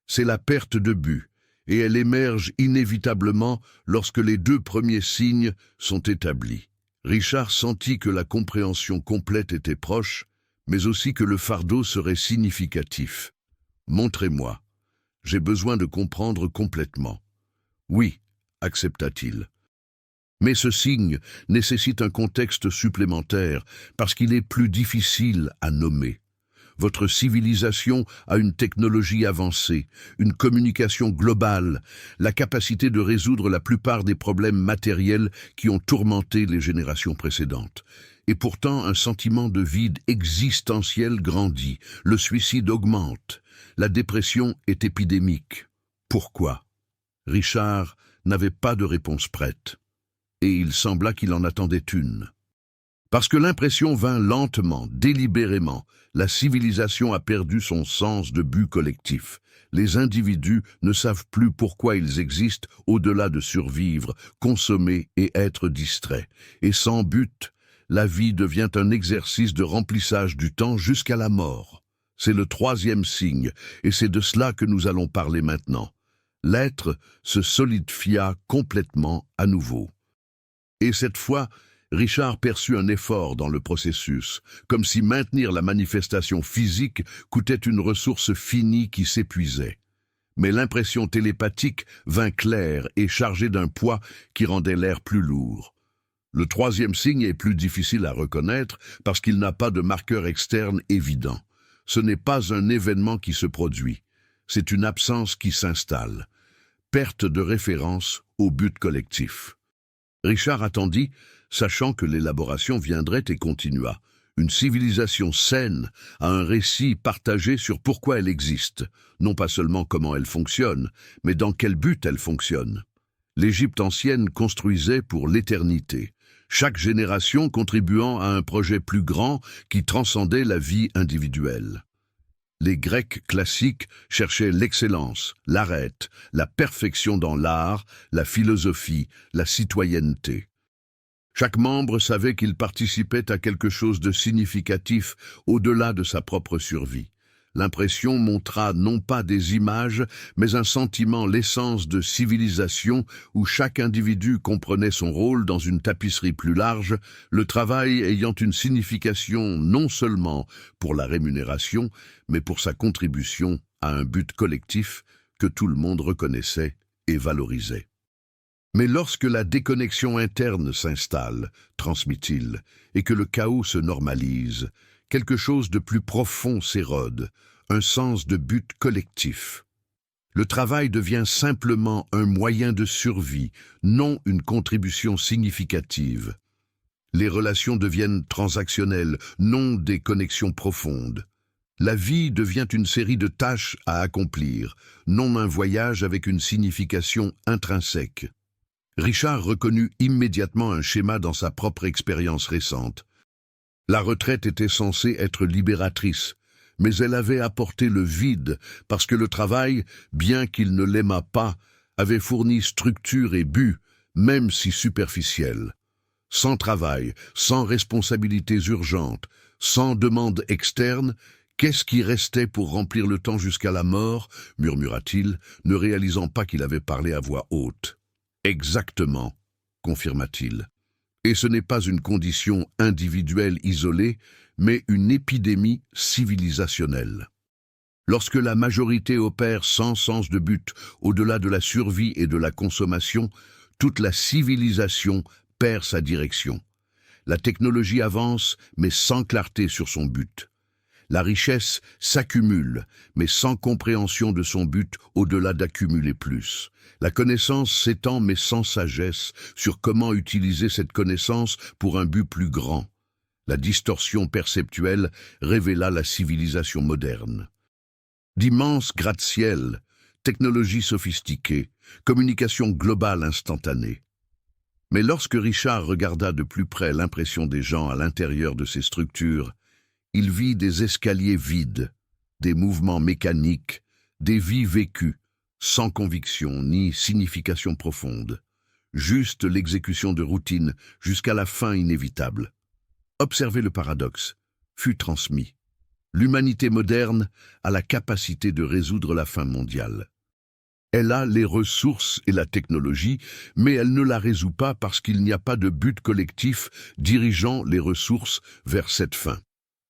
C'est la perte de but, et elle émerge inévitablement lorsque les 2 premiers signes sont établis. Richard sentit que la compréhension complète était proche, mais aussi que le fardeau serait significatif. « Montrez-moi. J'ai besoin de comprendre complètement. »« Oui, » accepta-t-il. Mais ce signe nécessite un contexte supplémentaire parce qu'il est plus difficile à nommer. Votre civilisation a une technologie avancée, une communication globale, la capacité de résoudre la plupart des problèmes matériels qui ont tourmenté les générations précédentes. Et pourtant, un sentiment de vide existentiel grandit, le suicide augmente, la dépression est épidémique. Pourquoi? Richard n'avait pas de réponse prête, et il sembla qu'il en attendait une. Parce que l'impression vint lentement, délibérément, la civilisation a perdu son sens de but collectif. Les individus ne savent plus pourquoi ils existent au-delà de survivre, consommer et être distraits. Et sans but, la vie devient un exercice de remplissage du temps jusqu'à la mort. C'est le 3e signe, et c'est de cela que nous allons parler maintenant. L'être se solidifia complètement à nouveau. Et cette fois, Richard perçut un effort dans le processus, comme si maintenir la manifestation physique coûtait une ressource finie qui s'épuisait. Mais l'impression télépathique vint claire et chargée d'un poids qui rendait l'air plus lourd. Le 3e signe est plus difficile à reconnaître parce qu'il n'a pas de marqueur externe évident. Ce n'est pas un événement qui se produit, c'est une absence qui s'installe. Perte de référence au but collectif. Richard attendit, sachant que l'élaboration viendrait et continua. Une civilisation saine a un récit partagé sur pourquoi elle existe, non pas seulement comment elle fonctionne, mais dans quel but elle fonctionne. L'Égypte ancienne construisait pour l'éternité, chaque génération contribuant à un projet plus grand qui transcendait la vie individuelle. Les Grecs classiques cherchaient l'excellence, l'arête, la perfection dans l'art, la philosophie, la citoyenneté. Chaque membre savait qu'il participait à quelque chose de significatif au-delà de sa propre survie. L'impression montra non pas des images, mais un sentiment, l'essence de civilisation où chaque individu comprenait son rôle dans une tapisserie plus large, le travail ayant une signification non seulement pour la rémunération, mais pour sa contribution à un but collectif que tout le monde reconnaissait et valorisait. Mais lorsque la déconnexion interne s'installe, transmit-il, et que le chaos se normalise, quelque chose de plus profond s'érode, un sens de but collectif. Le travail devient simplement un moyen de survie, non une contribution significative. Les relations deviennent transactionnelles, non des connexions profondes. La vie devient une série de tâches à accomplir, non un voyage avec une signification intrinsèque. Richard reconnut immédiatement un schéma dans sa propre expérience récente. La retraite était censée être libératrice, mais elle avait apporté le vide parce que le travail, bien qu'il ne l'aimât pas, avait fourni structure et but, même si superficiel. Sans travail, sans responsabilités urgentes, sans demande externe, qu'est-ce qui restait pour remplir le temps jusqu'à la mort, murmura-t-il, ne réalisant pas qu'il avait parlé à voix haute. Exactement, confirma-t-il. Et ce n'est pas une condition individuelle isolée, mais une épidémie civilisationnelle. Lorsque la majorité opère sans sens de but, au-delà de la survie et de la consommation, toute la civilisation perd sa direction. La technologie avance, mais sans clarté sur son but. La richesse s'accumule, mais sans compréhension de son but au-delà d'accumuler plus. La connaissance s'étend, mais sans sagesse sur comment utiliser cette connaissance pour un but plus grand. La distorsion perceptuelle révéla la civilisation moderne. D'immenses gratte-ciel, technologie sophistiquée, communication globale instantanée. Mais lorsque Richard regarda de plus près l'impression des gens à l'intérieur de ces structures, il vit des escaliers vides, des mouvements mécaniques, des vies vécues, sans conviction ni signification profonde, juste l'exécution de routine jusqu'à la fin inévitable. Observer le paradoxe fut transmis. L'humanité moderne a la capacité de résoudre la faim mondiale. Elle a les ressources et la technologie, mais elle ne la résout pas parce qu'il n'y a pas de but collectif dirigeant les ressources vers cette fin.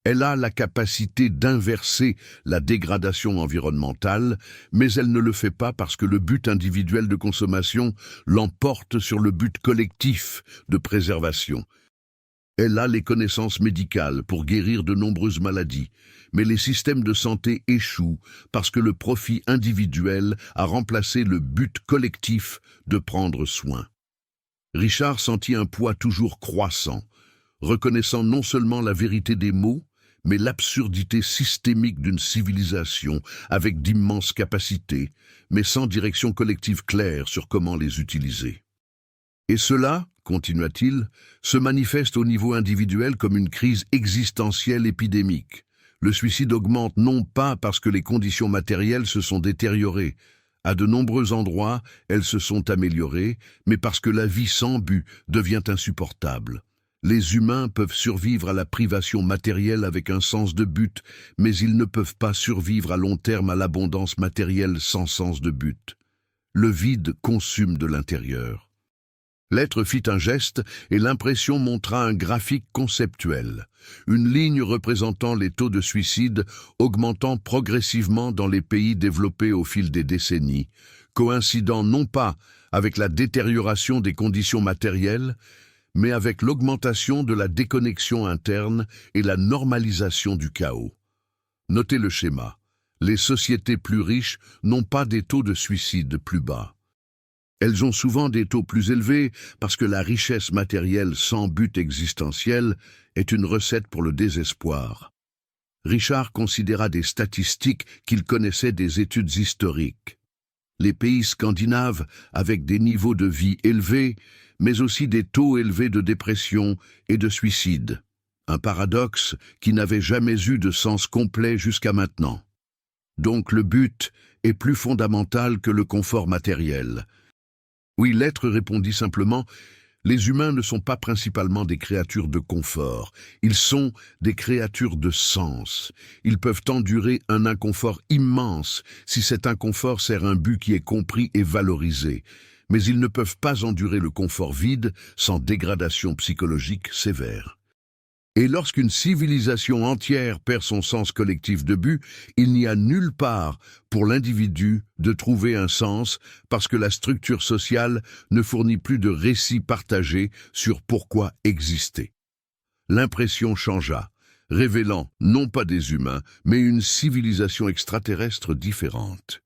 Elle a la capacité d'inverser la dégradation environnementale, mais elle ne le fait pas parce que le but individuel de consommation l'emporte sur le but collectif de préservation. Elle a les connaissances médicales pour guérir de nombreuses maladies, mais les systèmes de santé échouent parce que le profit individuel a remplacé le but collectif de prendre soin. Richard sentit un poids toujours croissant, reconnaissant non seulement la vérité des mots, mais l'absurdité systémique d'une civilisation avec d'immenses capacités, mais sans direction collective claire sur comment les utiliser. Et cela, continua-t-il, se manifeste au niveau individuel comme une crise existentielle épidémique. Le suicide augmente non pas parce que les conditions matérielles se sont détériorées. À de nombreux endroits, elles se sont améliorées, mais parce que la vie sans but devient insupportable. Les humains peuvent survivre à la privation matérielle avec un sens de but, mais ils ne peuvent pas survivre à long terme à l'abondance matérielle sans sens de but. Le vide consume de l'intérieur. L'être fit un geste et l'impression montra un graphique conceptuel, une ligne représentant les taux de suicide augmentant progressivement dans les pays développés au fil des décennies, coïncidant non pas avec la détérioration des conditions matérielles, mais avec l'augmentation de la déconnexion interne et la normalisation du chaos. Notez le schéma. Les sociétés plus riches n'ont pas des taux de suicide plus bas. Elles ont souvent des taux plus élevés parce que la richesse matérielle sans but existentiel est une recette pour le désespoir. Richard considéra des statistiques qu'il connaissait des études historiques. Les pays scandinaves, avec des niveaux de vie élevés, mais aussi des taux élevés de dépression et de suicide. Un paradoxe qui n'avait jamais eu de sens complet jusqu'à maintenant. Donc le but est plus fondamental que le confort matériel. Oui, l'être répondit simplement, Les humains ne sont pas principalement des créatures de confort, ils sont des créatures de sens. Ils peuvent endurer un inconfort immense si cet inconfort sert un but qui est compris et valorisé. Mais ils ne peuvent pas endurer le confort vide sans dégradation psychologique sévère. Et lorsqu'une civilisation entière perd son sens collectif de but, il n'y a nulle part pour l'individu de trouver un sens parce que la structure sociale ne fournit plus de récits partagés sur pourquoi exister. L'impression changea, révélant non pas des humains, mais une civilisation extraterrestre différente.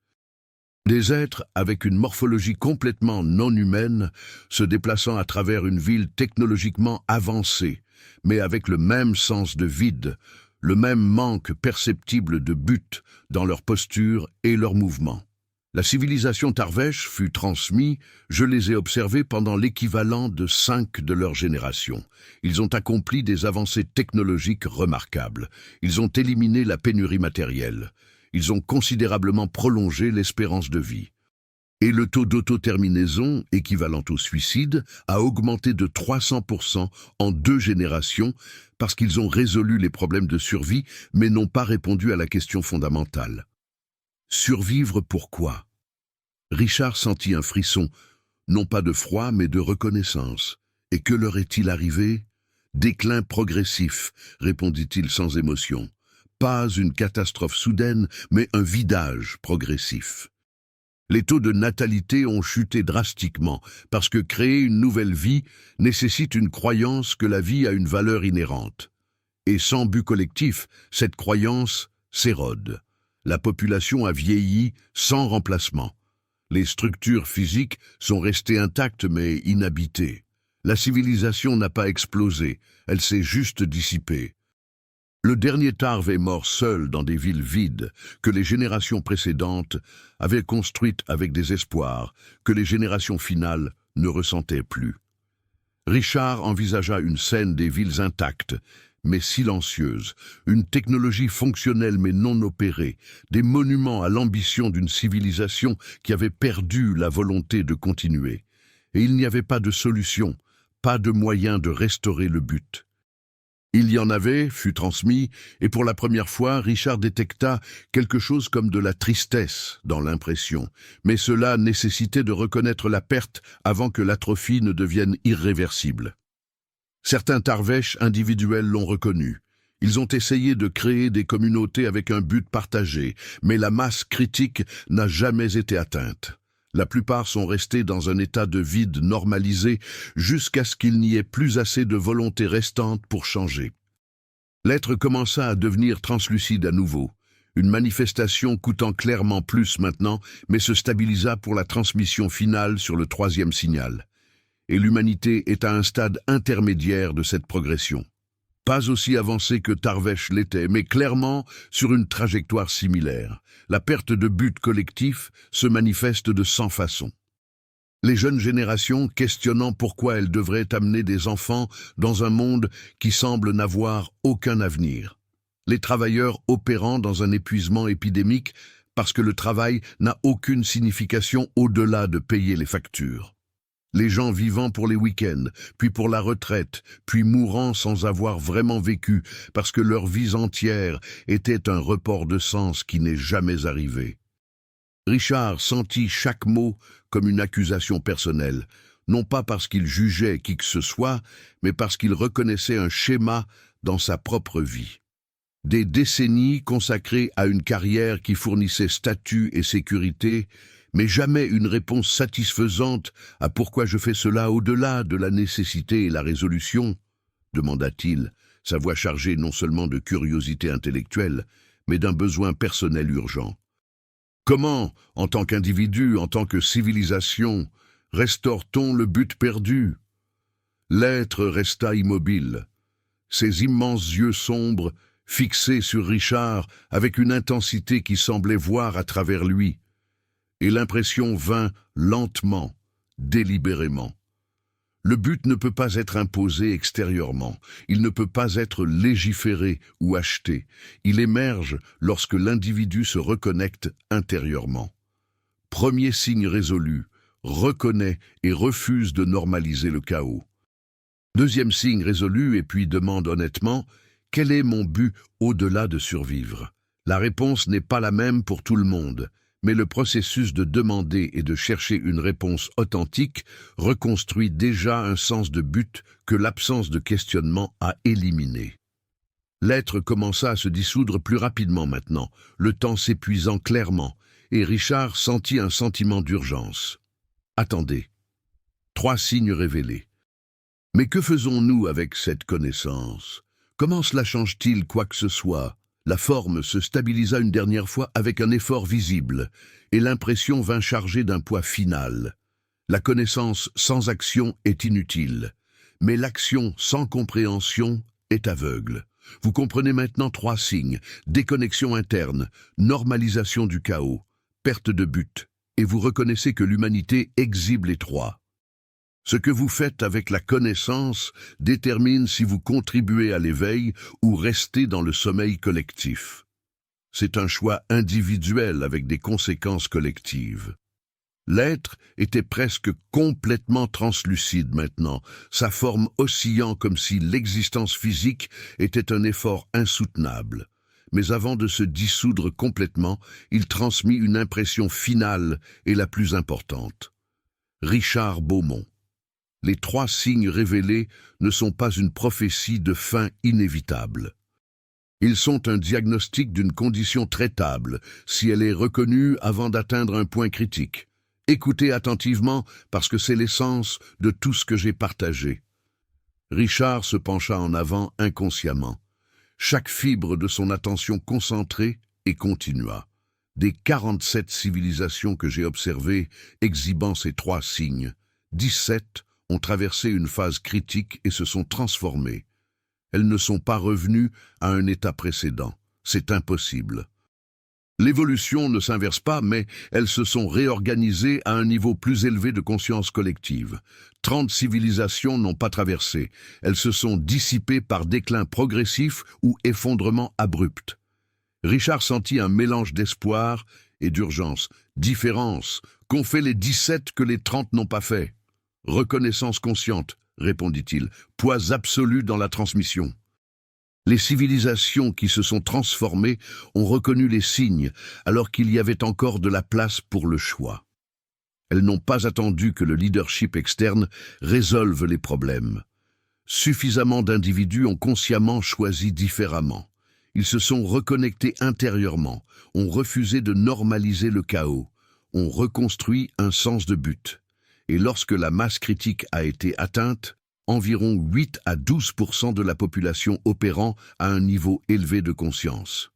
Des êtres avec une morphologie complètement non humaine, se déplaçant à travers une ville technologiquement avancée, mais avec le même sens de vide, le même manque perceptible de but dans leur posture et leurs mouvements. La civilisation Tarvesh fut transmise, je les ai observés pendant l'équivalent de 5 de leur génération. Ils ont accompli des avancées technologiques remarquables. Ils ont éliminé la pénurie matérielle. Ils ont considérablement prolongé l'espérance de vie. Et le taux d'autoterminaison, équivalent au suicide, a augmenté de 300% en 2 générations parce qu'ils ont résolu les problèmes de survie mais n'ont pas répondu à la question fondamentale. Survivre pourquoi? Richard sentit un frisson, non pas de froid mais de reconnaissance. Et que leur est-il arrivé? Déclin progressif, répondit-il sans émotion. Pas une catastrophe soudaine, mais un vidage progressif. Les taux de natalité ont chuté drastiquement parce que créer une nouvelle vie nécessite une croyance que la vie a une valeur inhérente. Et sans but collectif, cette croyance s'érode. La population a vieilli sans remplacement. Les structures physiques sont restées intactes mais inhabitées. La civilisation n'a pas explosé, elle s'est juste dissipée. Le dernier Tarve est mort seul dans des villes vides que les générations précédentes avaient construites avec des espoirs que les générations finales ne ressentaient plus. Richard envisagea une scène des villes intactes, mais silencieuses, une technologie fonctionnelle mais non opérée, des monuments à l'ambition d'une civilisation qui avait perdu la volonté de continuer. Et il n'y avait pas de solution, pas de moyen de restaurer le but. Il y en avait, fut transmis, et pour la première fois, Richard détecta quelque chose comme de la tristesse dans l'impression. Mais cela nécessitait de reconnaître la perte avant que l'atrophie ne devienne irréversible. Certains Tarvesh individuels l'ont reconnu. Ils ont essayé de créer des communautés avec un but partagé, mais la masse critique n'a jamais été atteinte. La plupart sont restés dans un état de vide normalisé jusqu'à ce qu'il n'y ait plus assez de volonté restante pour changer. L'être commença à devenir translucide à nouveau, une manifestation coûtant clairement plus maintenant, mais se stabilisa pour la transmission finale sur le 3e signal. Et l'humanité est à un stade intermédiaire de cette progression. Pas aussi avancé que Tarvesh l'était, mais clairement sur une trajectoire similaire. La perte de but collectif se manifeste de 100 façons. Les jeunes générations questionnant pourquoi elles devraient amener des enfants dans un monde qui semble n'avoir aucun avenir. Les travailleurs opérant dans un épuisement épidémique parce que le travail n'a aucune signification au-delà de payer les factures. Les gens vivant pour les week-ends, puis pour la retraite, puis mourant sans avoir vraiment vécu, parce que leur vie entière était un report de sens qui n'est jamais arrivé. Richard sentit chaque mot comme une accusation personnelle, non pas parce qu'il jugeait qui que ce soit, mais parce qu'il reconnaissait un schéma dans sa propre vie. Des décennies consacrées à une carrière qui fournissait statut et sécurité, mais jamais une réponse satisfaisante à pourquoi je fais cela au-delà de la nécessité et la résolution, demanda-t-il, sa voix chargée non seulement de curiosité intellectuelle, mais d'un besoin personnel urgent. Comment, en tant qu'individu, en tant que civilisation, restaure-t-on le but perdu? L'être resta immobile, ses immenses yeux sombres fixés sur Richard avec une intensité qui semblait voir à travers lui. Et l'impression vint lentement, délibérément. Le but ne peut pas être imposé extérieurement, il ne peut pas être légiféré ou acheté, il émerge lorsque l'individu se reconnecte intérieurement. Premier signe résolu, reconnaît et refuse de normaliser le chaos. Deuxième signe résolu et puis demande honnêtement « Quel est mon but au-delà de survivre ?» La réponse n'est pas la même pour tout le monde, mais le processus de demander et de chercher une réponse authentique reconstruit déjà un sens de but que l'absence de questionnement a éliminé. L'être commença à se dissoudre plus rapidement maintenant, le temps s'épuisant clairement, et Richard sentit un sentiment d'urgence. Attendez. 3 signes révélés. Mais que faisons-nous avec cette connaissance? Comment cela change-t-il quoi que ce soit? La forme se stabilisa une dernière fois avec un effort visible, et l'impression vint chargée d'un poids final. La connaissance sans action est inutile, mais l'action sans compréhension est aveugle. Vous comprenez maintenant 3 signes: déconnexion interne, normalisation du chaos, perte de but, et vous reconnaissez que l'humanité exhibe les 3. Ce que vous faites avec la connaissance détermine si vous contribuez à l'éveil ou restez dans le sommeil collectif. C'est un choix individuel avec des conséquences collectives. L'être était presque complètement translucide maintenant, sa forme oscillant comme si l'existence physique était un effort insoutenable. Mais avant de se dissoudre complètement, il transmit une impression finale et la plus importante. Richard Beaumont. Les 3 signes révélés ne sont pas une prophétie de fin inévitable. Ils sont un diagnostic d'une condition traitable, si elle est reconnue avant d'atteindre un point critique. Écoutez attentivement, parce que c'est l'essence de tout ce que j'ai partagé. Richard se pencha en avant inconsciemment, chaque fibre de son attention concentrée, et continua. Des 47 civilisations que j'ai observées exhibant ces 3 signes, 17 ont traversé une phase critique et se sont transformées. Elles ne sont pas revenues à un état précédent. C'est impossible. L'évolution ne s'inverse pas, mais elles se sont réorganisées à un niveau plus élevé de conscience collective. 30 civilisations n'ont pas traversé. Elles se sont dissipées par déclin progressif ou effondrement abrupt. Richard sentit un mélange d'espoir et d'urgence. Différence, qu'ont fait les 17 que les 30 n'ont pas fait. Reconnaissance consciente, répondit-il, poids absolu dans la transmission. Les civilisations qui se sont transformées ont reconnu les signes, alors qu'il y avait encore de la place pour le choix. Elles n'ont pas attendu que le leadership externe résolve les problèmes. Suffisamment d'individus ont consciemment choisi différemment. Ils se sont reconnectés intérieurement, ont refusé de normaliser le chaos, ont reconstruit un sens de but. Et lorsque la masse critique a été atteinte, environ 8 à 12% de la population opérant à un niveau élevé de conscience.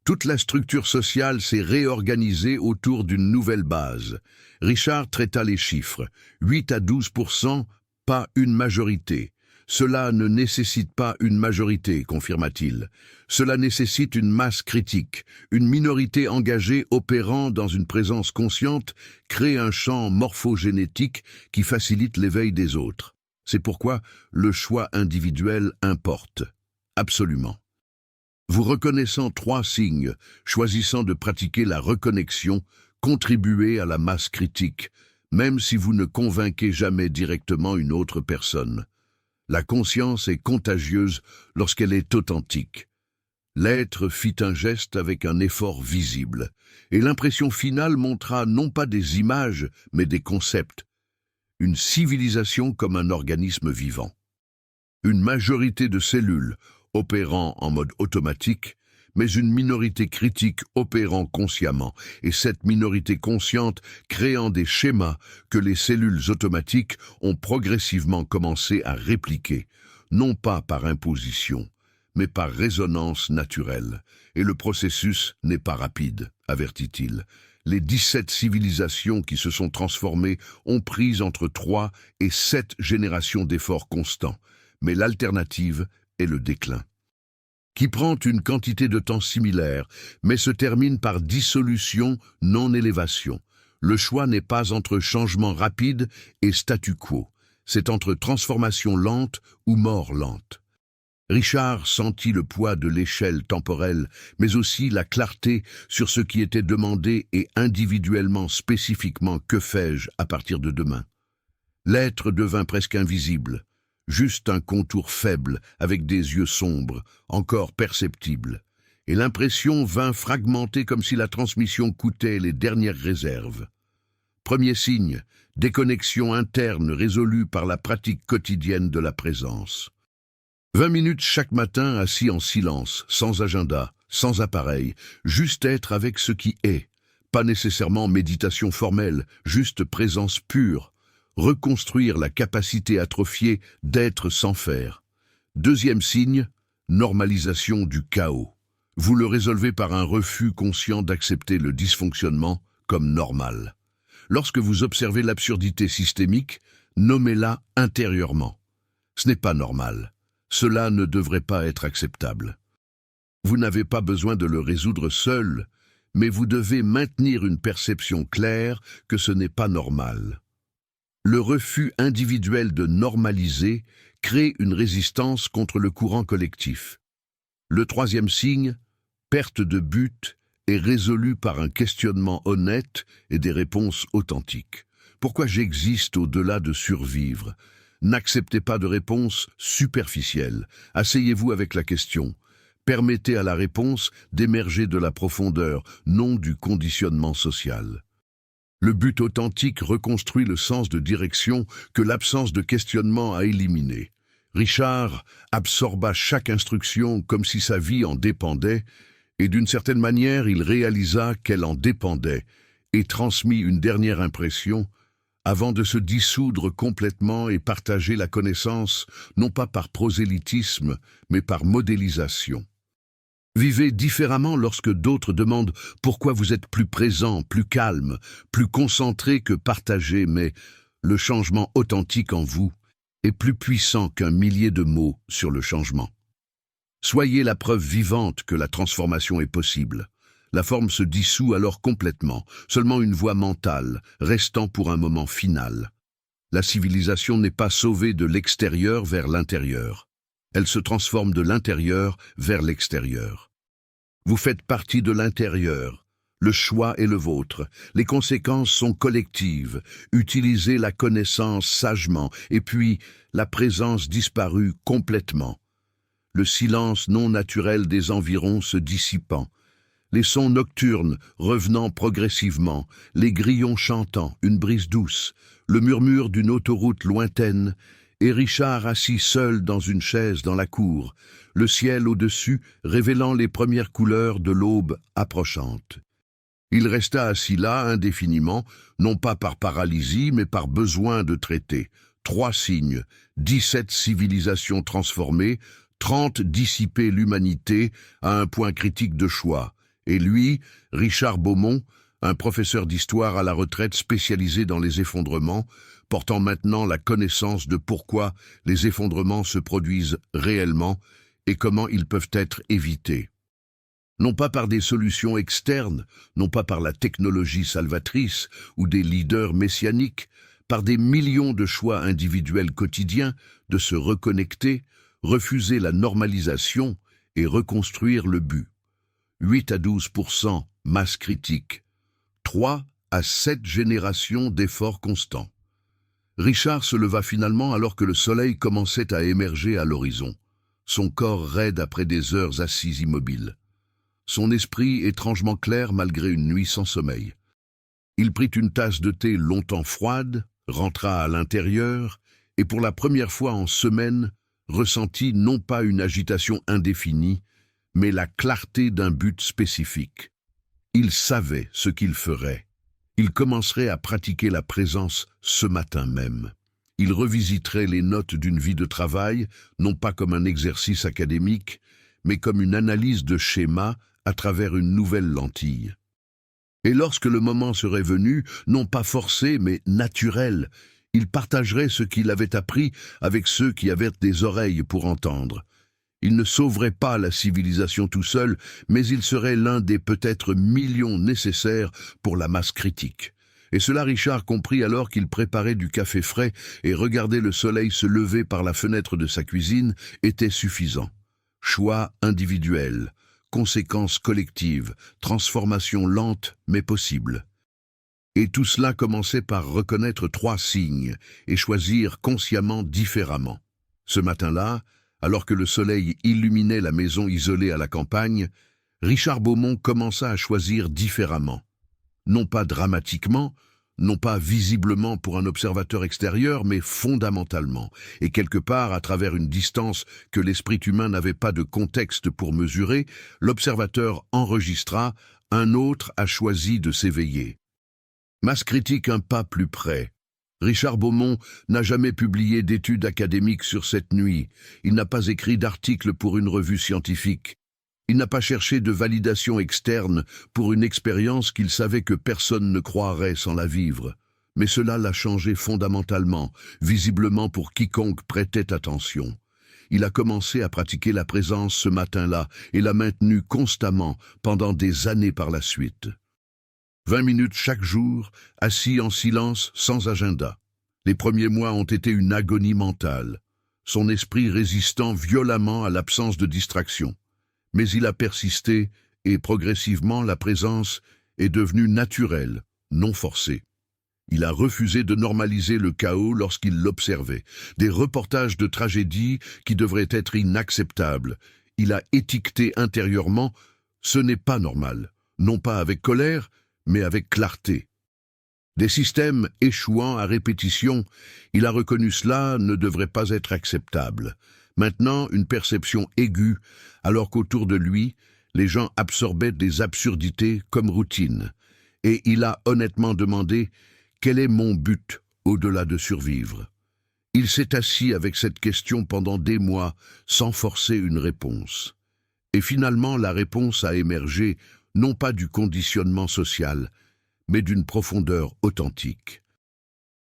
Toute la structure sociale s'est réorganisée autour d'une nouvelle base. Richard traita les chiffres. 8 à 12%, pas une majorité. Cela ne nécessite pas une majorité, confirma-t-il. Cela nécessite une masse critique. Une minorité engagée opérant dans une présence consciente crée un champ morphogénétique qui facilite l'éveil des autres. C'est pourquoi le choix individuel importe. Absolument. Vous reconnaissant 3 signes, choisissant de pratiquer la reconnexion, contribuez à la masse critique, même si vous ne convainquez jamais directement une autre personne. La conscience est contagieuse lorsqu'elle est authentique. L'être fit un geste avec un effort visible, et l'impression finale montra non pas des images, mais des concepts. Une civilisation comme un organisme vivant. Une majorité de cellules opérant en mode automatique, mais une minorité critique opérant consciemment, et cette minorité consciente créant des schémas que les cellules automatiques ont progressivement commencé à répliquer, non pas par imposition, mais par résonance naturelle. Et le processus n'est pas rapide, avertit-il. Les 17 civilisations qui se sont transformées ont pris entre 3 et 7 générations d'efforts constants, mais l'alternative est le déclin, qui prend une quantité de temps similaire, mais se termine par dissolution, non-élévation. Le choix n'est pas entre changement rapide et statu quo, c'est entre transformation lente ou mort lente. Richard sentit le poids de l'échelle temporelle, mais aussi la clarté sur ce qui était demandé et individuellement spécifiquement que fais-je à partir de demain. L'être devint presque invisible. juste un contour faible avec des yeux sombres, encore perceptibles. Et l'impression vint fragmenter comme si la transmission coûtait les dernières réserves. Premier signe, déconnexion interne résolue par la pratique quotidienne de la présence. 20 minutes chaque matin assis en silence, sans agenda, sans appareil, juste être avec ce qui est. Pas nécessairement méditation formelle, juste présence pure. Reconstruire la capacité atrophiée d'être sans faire. Deuxième signe, normalisation du chaos. Vous le résolvez par un refus conscient d'accepter le dysfonctionnement comme normal. Lorsque vous observez l'absurdité systémique, nommez-la intérieurement. Ce n'est pas normal. Cela ne devrait pas être acceptable. Vous n'avez pas besoin de le résoudre seul, mais vous devez maintenir une perception claire que ce n'est pas normal. Le refus individuel de normaliser crée une résistance contre le courant collectif. Le troisième signe, perte de but, est résolu par un questionnement honnête et des réponses authentiques. Pourquoi j'existe au-delà de survivre? N'acceptez pas de réponse superficielle. Asseyez-vous avec la question. Permettez à la réponse d'émerger de la profondeur, non du conditionnement social. Le but authentique reconstruit le sens de direction que l'absence de questionnement a éliminé. Richard absorba chaque instruction comme si sa vie en dépendait, et d'une certaine manière il réalisa qu'elle en dépendait, et transmit une dernière impression, avant de se dissoudre complètement et partager la connaissance, non pas par prosélytisme, mais par modélisation. Vivez différemment lorsque d'autres demandent pourquoi vous êtes plus présent, plus calme, plus concentré que partagé, mais le changement authentique en vous est plus puissant qu'un millier de mots sur le changement. Soyez la preuve vivante que la transformation est possible. La forme se dissout alors complètement, seulement une voix mentale, restant pour un moment final. La civilisation n'est pas sauvée de l'extérieur vers l'intérieur. Elle se transforme de l'intérieur vers l'extérieur. Vous faites partie de l'intérieur. Le choix est le vôtre. Les conséquences sont collectives. Utilisez la connaissance sagement, et puis la présence disparut complètement. Le silence non naturel des environs se dissipant. Les sons nocturnes revenant progressivement, les grillons chantant, une brise douce, le murmure d'une autoroute lointaine, et Richard assis seul dans une chaise dans la cour, le ciel au-dessus révélant les premières couleurs de l'aube approchante. Il resta assis là indéfiniment, non pas par paralysie, mais par besoin de traiter. 3 signes, 17 civilisations transformées, 30 dissiper l'humanité à un point critique de choix. Et lui, Richard Beaumont, un professeur d'histoire à la retraite spécialisé dans les effondrements, portant maintenant la connaissance de pourquoi les effondrements se produisent réellement et comment ils peuvent être évités. Non pas par des solutions externes, non pas par la technologie salvatrice ou des leaders messianiques, par des millions de choix individuels quotidiens de se reconnecter, refuser la normalisation et reconstruire le but. 8 à 12% masse critique, 3 à 7 générations d'efforts constants. Richard se leva finalement alors que le soleil commençait à émerger à l'horizon, son corps raide après des heures assis immobile, son esprit étrangement clair malgré une nuit sans sommeil. Il prit une tasse de thé longtemps froide, rentra à l'intérieur et pour la première fois en semaine ressentit non pas une agitation indéfinie, mais la clarté d'un but spécifique. Il savait ce qu'il ferait. Il commencerait à pratiquer la présence ce matin même. Il revisiterait les notes d'une vie de travail, non pas comme un exercice académique, mais comme une analyse de schéma à travers une nouvelle lentille. Et lorsque le moment serait venu, non pas forcé, mais naturel, il partagerait ce qu'il avait appris avec ceux qui avaient des oreilles pour entendre. Il ne sauverait pas la civilisation tout seul, mais il serait l'un des peut-être millions nécessaires pour la masse critique. Et cela Richard comprit alors qu'il préparait du café frais et regardait le soleil se lever par la fenêtre de sa cuisine était suffisant. Choix individuel, conséquences collectives, transformation lente mais possible. Et tout cela commençait par reconnaître 3 signes et choisir consciemment différemment. Ce matin-là, alors que le soleil illuminait la maison isolée à la campagne, Richard Beaumont commença à choisir différemment. Non pas dramatiquement, non pas visiblement pour un observateur extérieur, mais fondamentalement, et quelque part à travers une distance que l'esprit humain n'avait pas de contexte pour mesurer, l'observateur enregistra, un autre a choisi de s'éveiller. Masse critique un pas plus près. Richard Beaumont n'a jamais publié d'études académiques sur cette nuit. Il n'a pas écrit d'article pour une revue scientifique. Il n'a pas cherché de validation externe pour une expérience qu'il savait que personne ne croirait sans la vivre. Mais cela l'a changé fondamentalement, visiblement pour quiconque prêtait attention. Il a commencé à pratiquer la présence ce matin-là et l'a maintenue constamment pendant des années par la suite. 20 minutes chaque jour, assis en silence, sans agenda. Les premiers mois ont été une agonie mentale, son esprit résistant violemment à l'absence de distraction. Mais il a persisté et progressivement la présence est devenue naturelle, non forcée. Il a refusé de normaliser le chaos lorsqu'il l'observait, des reportages de tragédies qui devraient être inacceptables. Il a étiqueté intérieurement « ce n'est pas normal », non pas avec colère, mais avec clarté. Des systèmes échouant à répétition, il a reconnu cela ne devrait pas être acceptable. Maintenant, une perception aiguë, alors qu'autour de lui, les gens absorbaient des absurdités comme routine. Et il a honnêtement demandé « Quel est mon but au-delà de survivre ?» Il s'est assis avec cette question pendant des mois, sans forcer une réponse. Et finalement, la réponse a émergé non pas du conditionnement social, mais d'une profondeur authentique.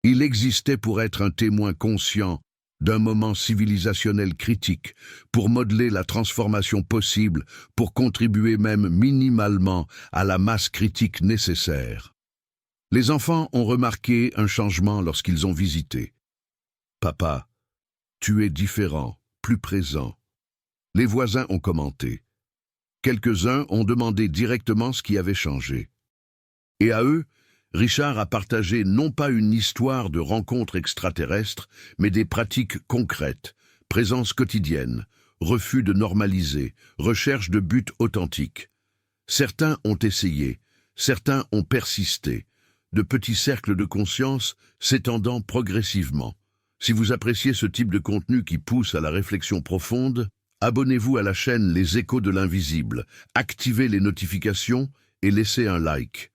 Il existait pour être un témoin conscient d'un moment civilisationnel critique, pour modeler la transformation possible, pour contribuer même minimalement à la masse critique nécessaire. Les enfants ont remarqué un changement lorsqu'ils ont visité. « Papa, tu es différent, plus présent. » Les voisins ont commenté. Quelques-uns ont demandé directement ce qui avait changé. Et à eux, Richard a partagé non pas une histoire de rencontres extraterrestres, mais des pratiques concrètes, présence quotidienne, refus de normaliser, recherche de buts authentiques. Certains ont essayé, certains ont persisté, de petits cercles de conscience s'étendant progressivement. Si vous appréciez ce type de contenu qui pousse à la réflexion profonde, abonnez-vous à la chaîne Les Échos de l'Invisible, activez les notifications et laissez un like.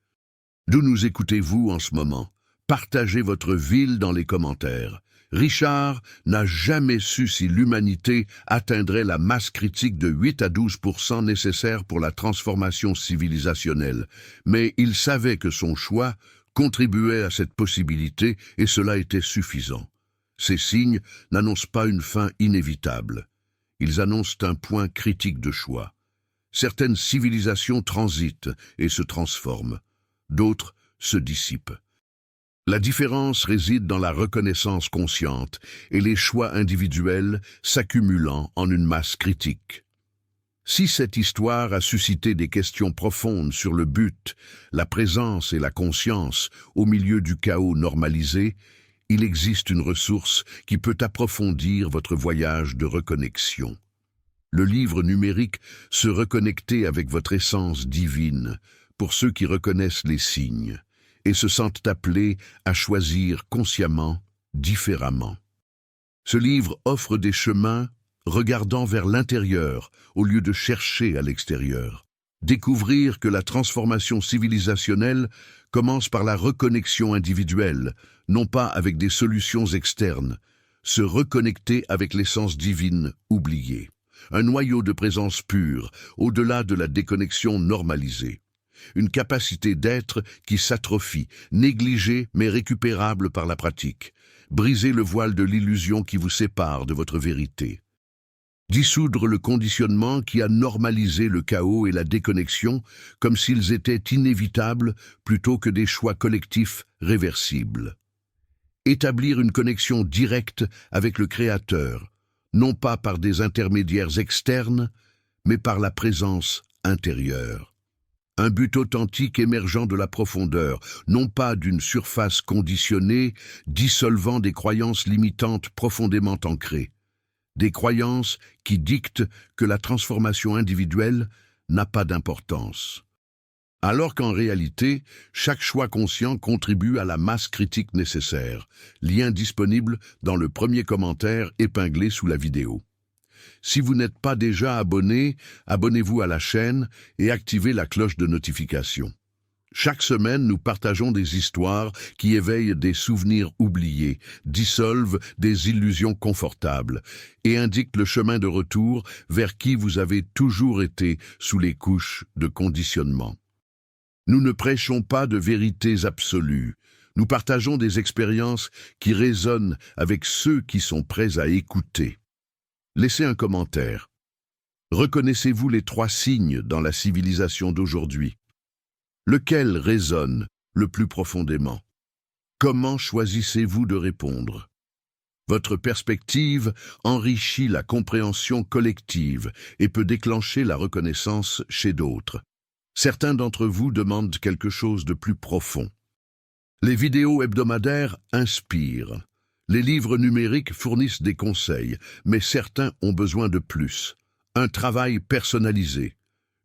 D'où nous écoutez-vous en ce moment? Partagez votre ville dans les commentaires. Richard n'a jamais su si l'humanité atteindrait la masse critique de 8 à 12% nécessaire pour la transformation civilisationnelle, mais il savait que son choix contribuait à cette possibilité et cela était suffisant. Ces signes n'annoncent pas une fin inévitable. Ils annoncent un point critique de choix. Certaines civilisations transitent et se transforment. D'autres se dissipent. La différence réside dans la reconnaissance consciente et les choix individuels s'accumulant en une masse critique. Si cette histoire a suscité des questions profondes sur le but, la présence et la conscience au milieu du chaos normalisé, il existe une ressource qui peut approfondir votre voyage de reconnexion. Le livre numérique « Se reconnecter avec votre essence divine » pour ceux qui reconnaissent les signes et se sentent appelés à choisir consciemment, différemment. Ce livre offre des chemins regardant vers l'intérieur au lieu de chercher à l'extérieur. Découvrir que la transformation civilisationnelle commence par la reconnexion individuelle, non pas avec des solutions externes. Se reconnecter avec l'essence divine oubliée. Un noyau de présence pure, au-delà de la déconnexion normalisée. Une capacité d'être qui s'atrophie, négligée mais récupérable par la pratique. Briser le voile de l'illusion qui vous sépare de votre vérité. Dissoudre le conditionnement qui a normalisé le chaos et la déconnexion comme s'ils étaient inévitables plutôt que des choix collectifs réversibles. Établir une connexion directe avec le Créateur, non pas par des intermédiaires externes, mais par la présence intérieure. Un but authentique émergeant de la profondeur, non pas d'une surface conditionnée, dissolvant des croyances limitantes profondément ancrées. des croyances qui dictent que la transformation individuelle n'a pas d'importance. Alors qu'en réalité, chaque choix conscient contribue à la masse critique nécessaire. Lien disponible dans le premier commentaire épinglé sous la vidéo. Si vous n'êtes pas déjà abonné, abonnez-vous à la chaîne et activez la cloche de notification. Chaque semaine, nous partageons des histoires qui éveillent des souvenirs oubliés, dissolvent des illusions confortables et indiquent le chemin de retour vers qui vous avez toujours été sous les couches de conditionnement. Nous ne prêchons pas de vérités absolues. Nous partageons des expériences qui résonnent avec ceux qui sont prêts à écouter. Laissez un commentaire. Reconnaissez-vous les 3 signes dans la civilisation d'aujourd'hui? Lequel résonne le plus profondément? Comment choisissez-vous de répondre? Votre perspective enrichit la compréhension collective et peut déclencher la reconnaissance chez d'autres. Certains d'entre vous demandent quelque chose de plus profond. Les vidéos hebdomadaires inspirent. Les livres numériques fournissent des conseils, mais certains ont besoin de plus. Un travail personnalisé,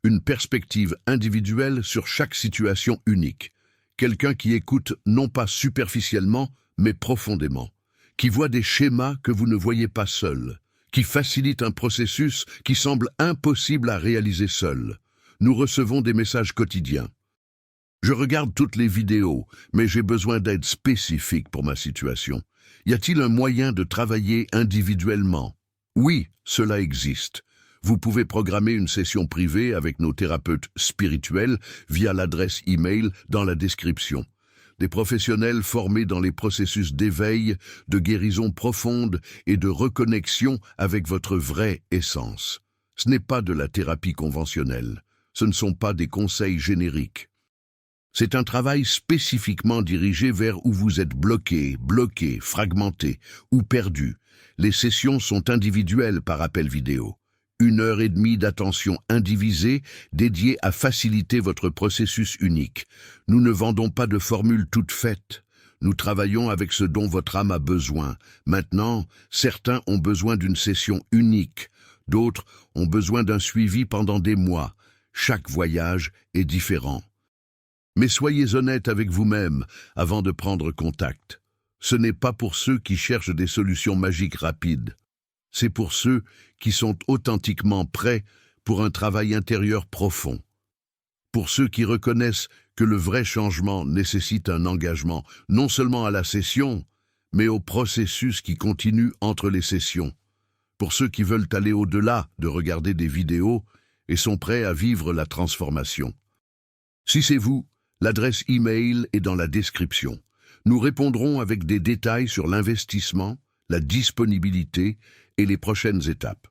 une perspective individuelle sur chaque situation unique. Quelqu'un qui écoute non pas superficiellement, mais profondément. Qui voit des schémas que vous ne voyez pas seul. Qui facilite un processus qui semble impossible à réaliser seul. Nous recevons des messages quotidiens. Je regarde toutes les vidéos, mais j'ai besoin d'aide spécifique pour ma situation. Y a-t-il un moyen de travailler individuellement? Oui, cela existe. Vous pouvez programmer une session privée avec nos thérapeutes spirituels via l'adresse e-mail dans la description. Des professionnels formés dans les processus d'éveil, de guérison profonde et de reconnexion avec votre vraie essence. Ce n'est pas de la thérapie conventionnelle. Ce ne sont pas des conseils génériques. C'est un travail spécifiquement dirigé vers où vous êtes bloqué, fragmenté ou perdu. Les sessions sont individuelles par appel vidéo. 1h30 d'attention indivisée dédiée à faciliter votre processus unique. Nous ne vendons pas de formules toutes faites. Nous travaillons avec ce dont votre âme a besoin. Maintenant, certains ont besoin d'une session unique. D'autres ont besoin d'un suivi pendant des mois. Chaque voyage est différent. Mais soyez honnête avec vous-même avant de prendre contact. Ce n'est pas pour ceux qui cherchent des solutions magiques rapides. C'est pour ceux qui sont authentiquement prêts pour un travail intérieur profond. Pour ceux qui reconnaissent que le vrai changement nécessite un engagement, non seulement à la session, mais au processus qui continue entre les sessions. Pour ceux qui veulent aller au-delà de regarder des vidéos et sont prêts à vivre la transformation. Si c'est vous, l'adresse e-mail est dans la description. Nous répondrons avec des détails sur l'investissement, la disponibilité et les prochaines étapes.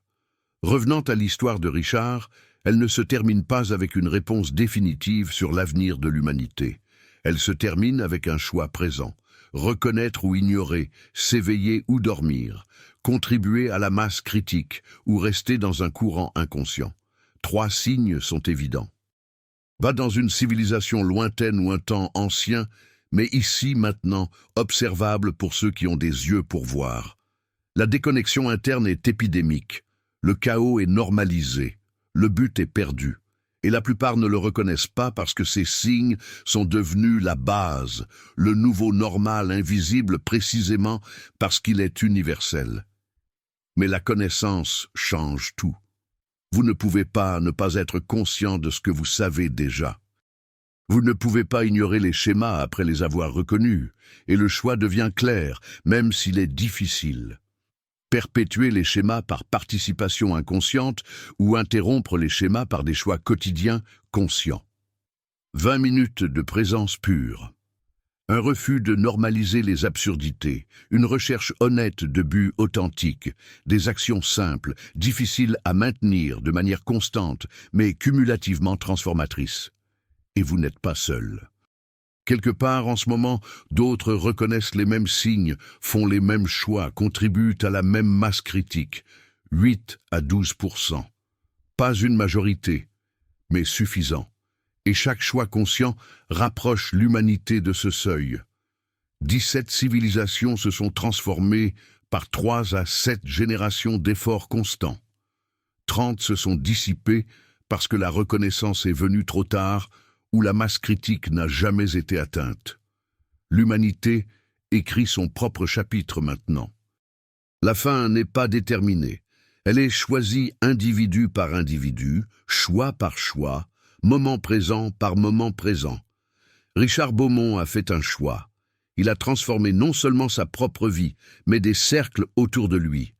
Revenant à l'histoire de Richard, elle ne se termine pas avec une réponse définitive sur l'avenir de l'humanité. Elle se termine avec un choix présent. Reconnaître ou ignorer, s'éveiller ou dormir, contribuer à la masse critique ou rester dans un courant inconscient. 3 signes sont évidents. Va dans une civilisation lointaine ou un temps ancien, mais ici, maintenant, observable pour ceux qui ont des yeux pour voir. La déconnexion interne est épidémique. Le chaos est normalisé. Le but est perdu. Et la plupart ne le reconnaissent pas parce que ces signes sont devenus la base, le nouveau normal invisible précisément parce qu'il est universel. Mais la connaissance change tout. Vous ne pouvez pas ne pas être conscient de ce que vous savez déjà. Vous ne pouvez pas ignorer les schémas après les avoir reconnus, et le choix devient clair, même s'il est difficile. Perpétuer les schémas par participation inconsciente ou interrompre les schémas par des choix quotidiens conscients. 20 minutes de présence pure. Un refus de normaliser les absurdités, une recherche honnête de buts authentiques, des actions simples, difficiles à maintenir de manière constante, mais cumulativement transformatrices. Et vous n'êtes pas seul. Quelque part en ce moment, d'autres reconnaissent les mêmes signes, font les mêmes choix, contribuent à la même masse critique, 8 à 12%. Pas une majorité, mais suffisant. Et chaque choix conscient rapproche l'humanité de ce seuil. 17 civilisations se sont transformées par 3 à 7 générations d'efforts constants. 30 se sont dissipés parce que la reconnaissance est venue trop tard ou la masse critique n'a jamais été atteinte. L'humanité écrit son propre chapitre maintenant. La fin n'est pas déterminée. Elle est choisie individu par individu, choix par choix, moment présent par moment présent. Richard Beaumont a fait un choix. Il a transformé non seulement sa propre vie, mais des cercles autour de lui.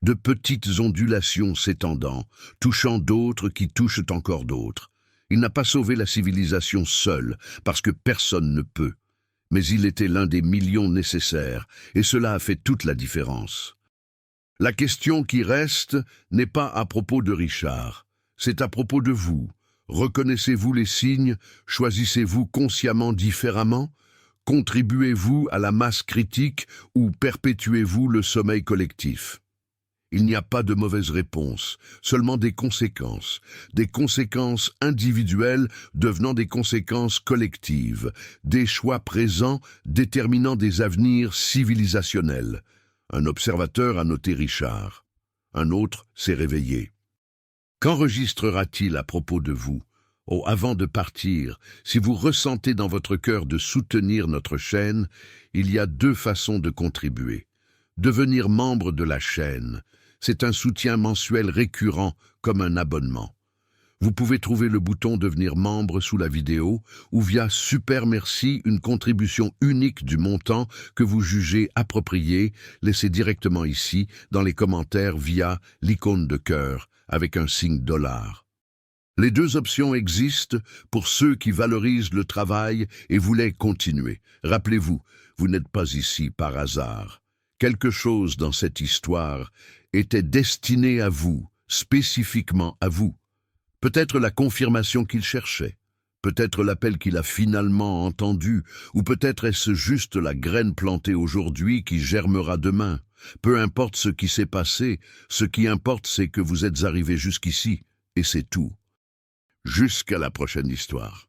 De petites ondulations s'étendant, touchant d'autres qui touchent encore d'autres. Il n'a pas sauvé la civilisation seul, parce que personne ne peut. Mais il était l'un des millions nécessaires, et cela a fait toute la différence. La question qui reste n'est pas à propos de Richard, c'est à propos de vous. Reconnaissez-vous les signes? Choisissez-vous consciemment différemment? Contribuez-vous à la masse critique ou perpétuez-vous le sommeil collectif? Il n'y a pas de mauvaise réponse, seulement des conséquences individuelles devenant des conséquences collectives, des choix présents déterminant des avenirs civilisationnels. Un observateur a noté Richard. Un autre s'est réveillé. Qu'enregistrera-t-il à propos de vous? Oh, avant de partir, si vous ressentez dans votre cœur de soutenir notre chaîne, il y a 2 façons de contribuer. Devenir membre de la chaîne, c'est un soutien mensuel récurrent comme un abonnement. Vous pouvez trouver le bouton devenir membre sous la vidéo ou via Super Merci une contribution unique du montant que vous jugez approprié, laissez directement ici dans les commentaires via l'icône de cœur avec un signe $. Les 2 options existent pour ceux qui valorisent le travail et voulaient continuer. Rappelez-vous, vous n'êtes pas ici par hasard. Quelque chose dans cette histoire était destiné à vous, spécifiquement à vous. Peut-être la confirmation qu'il cherchait, peut-être l'appel qu'il a finalement entendu, ou peut-être est-ce juste la graine plantée aujourd'hui qui germera demain. Peu importe ce qui s'est passé, ce qui importe c'est que vous êtes arrivé jusqu'ici, et c'est tout. Jusqu'à la prochaine histoire.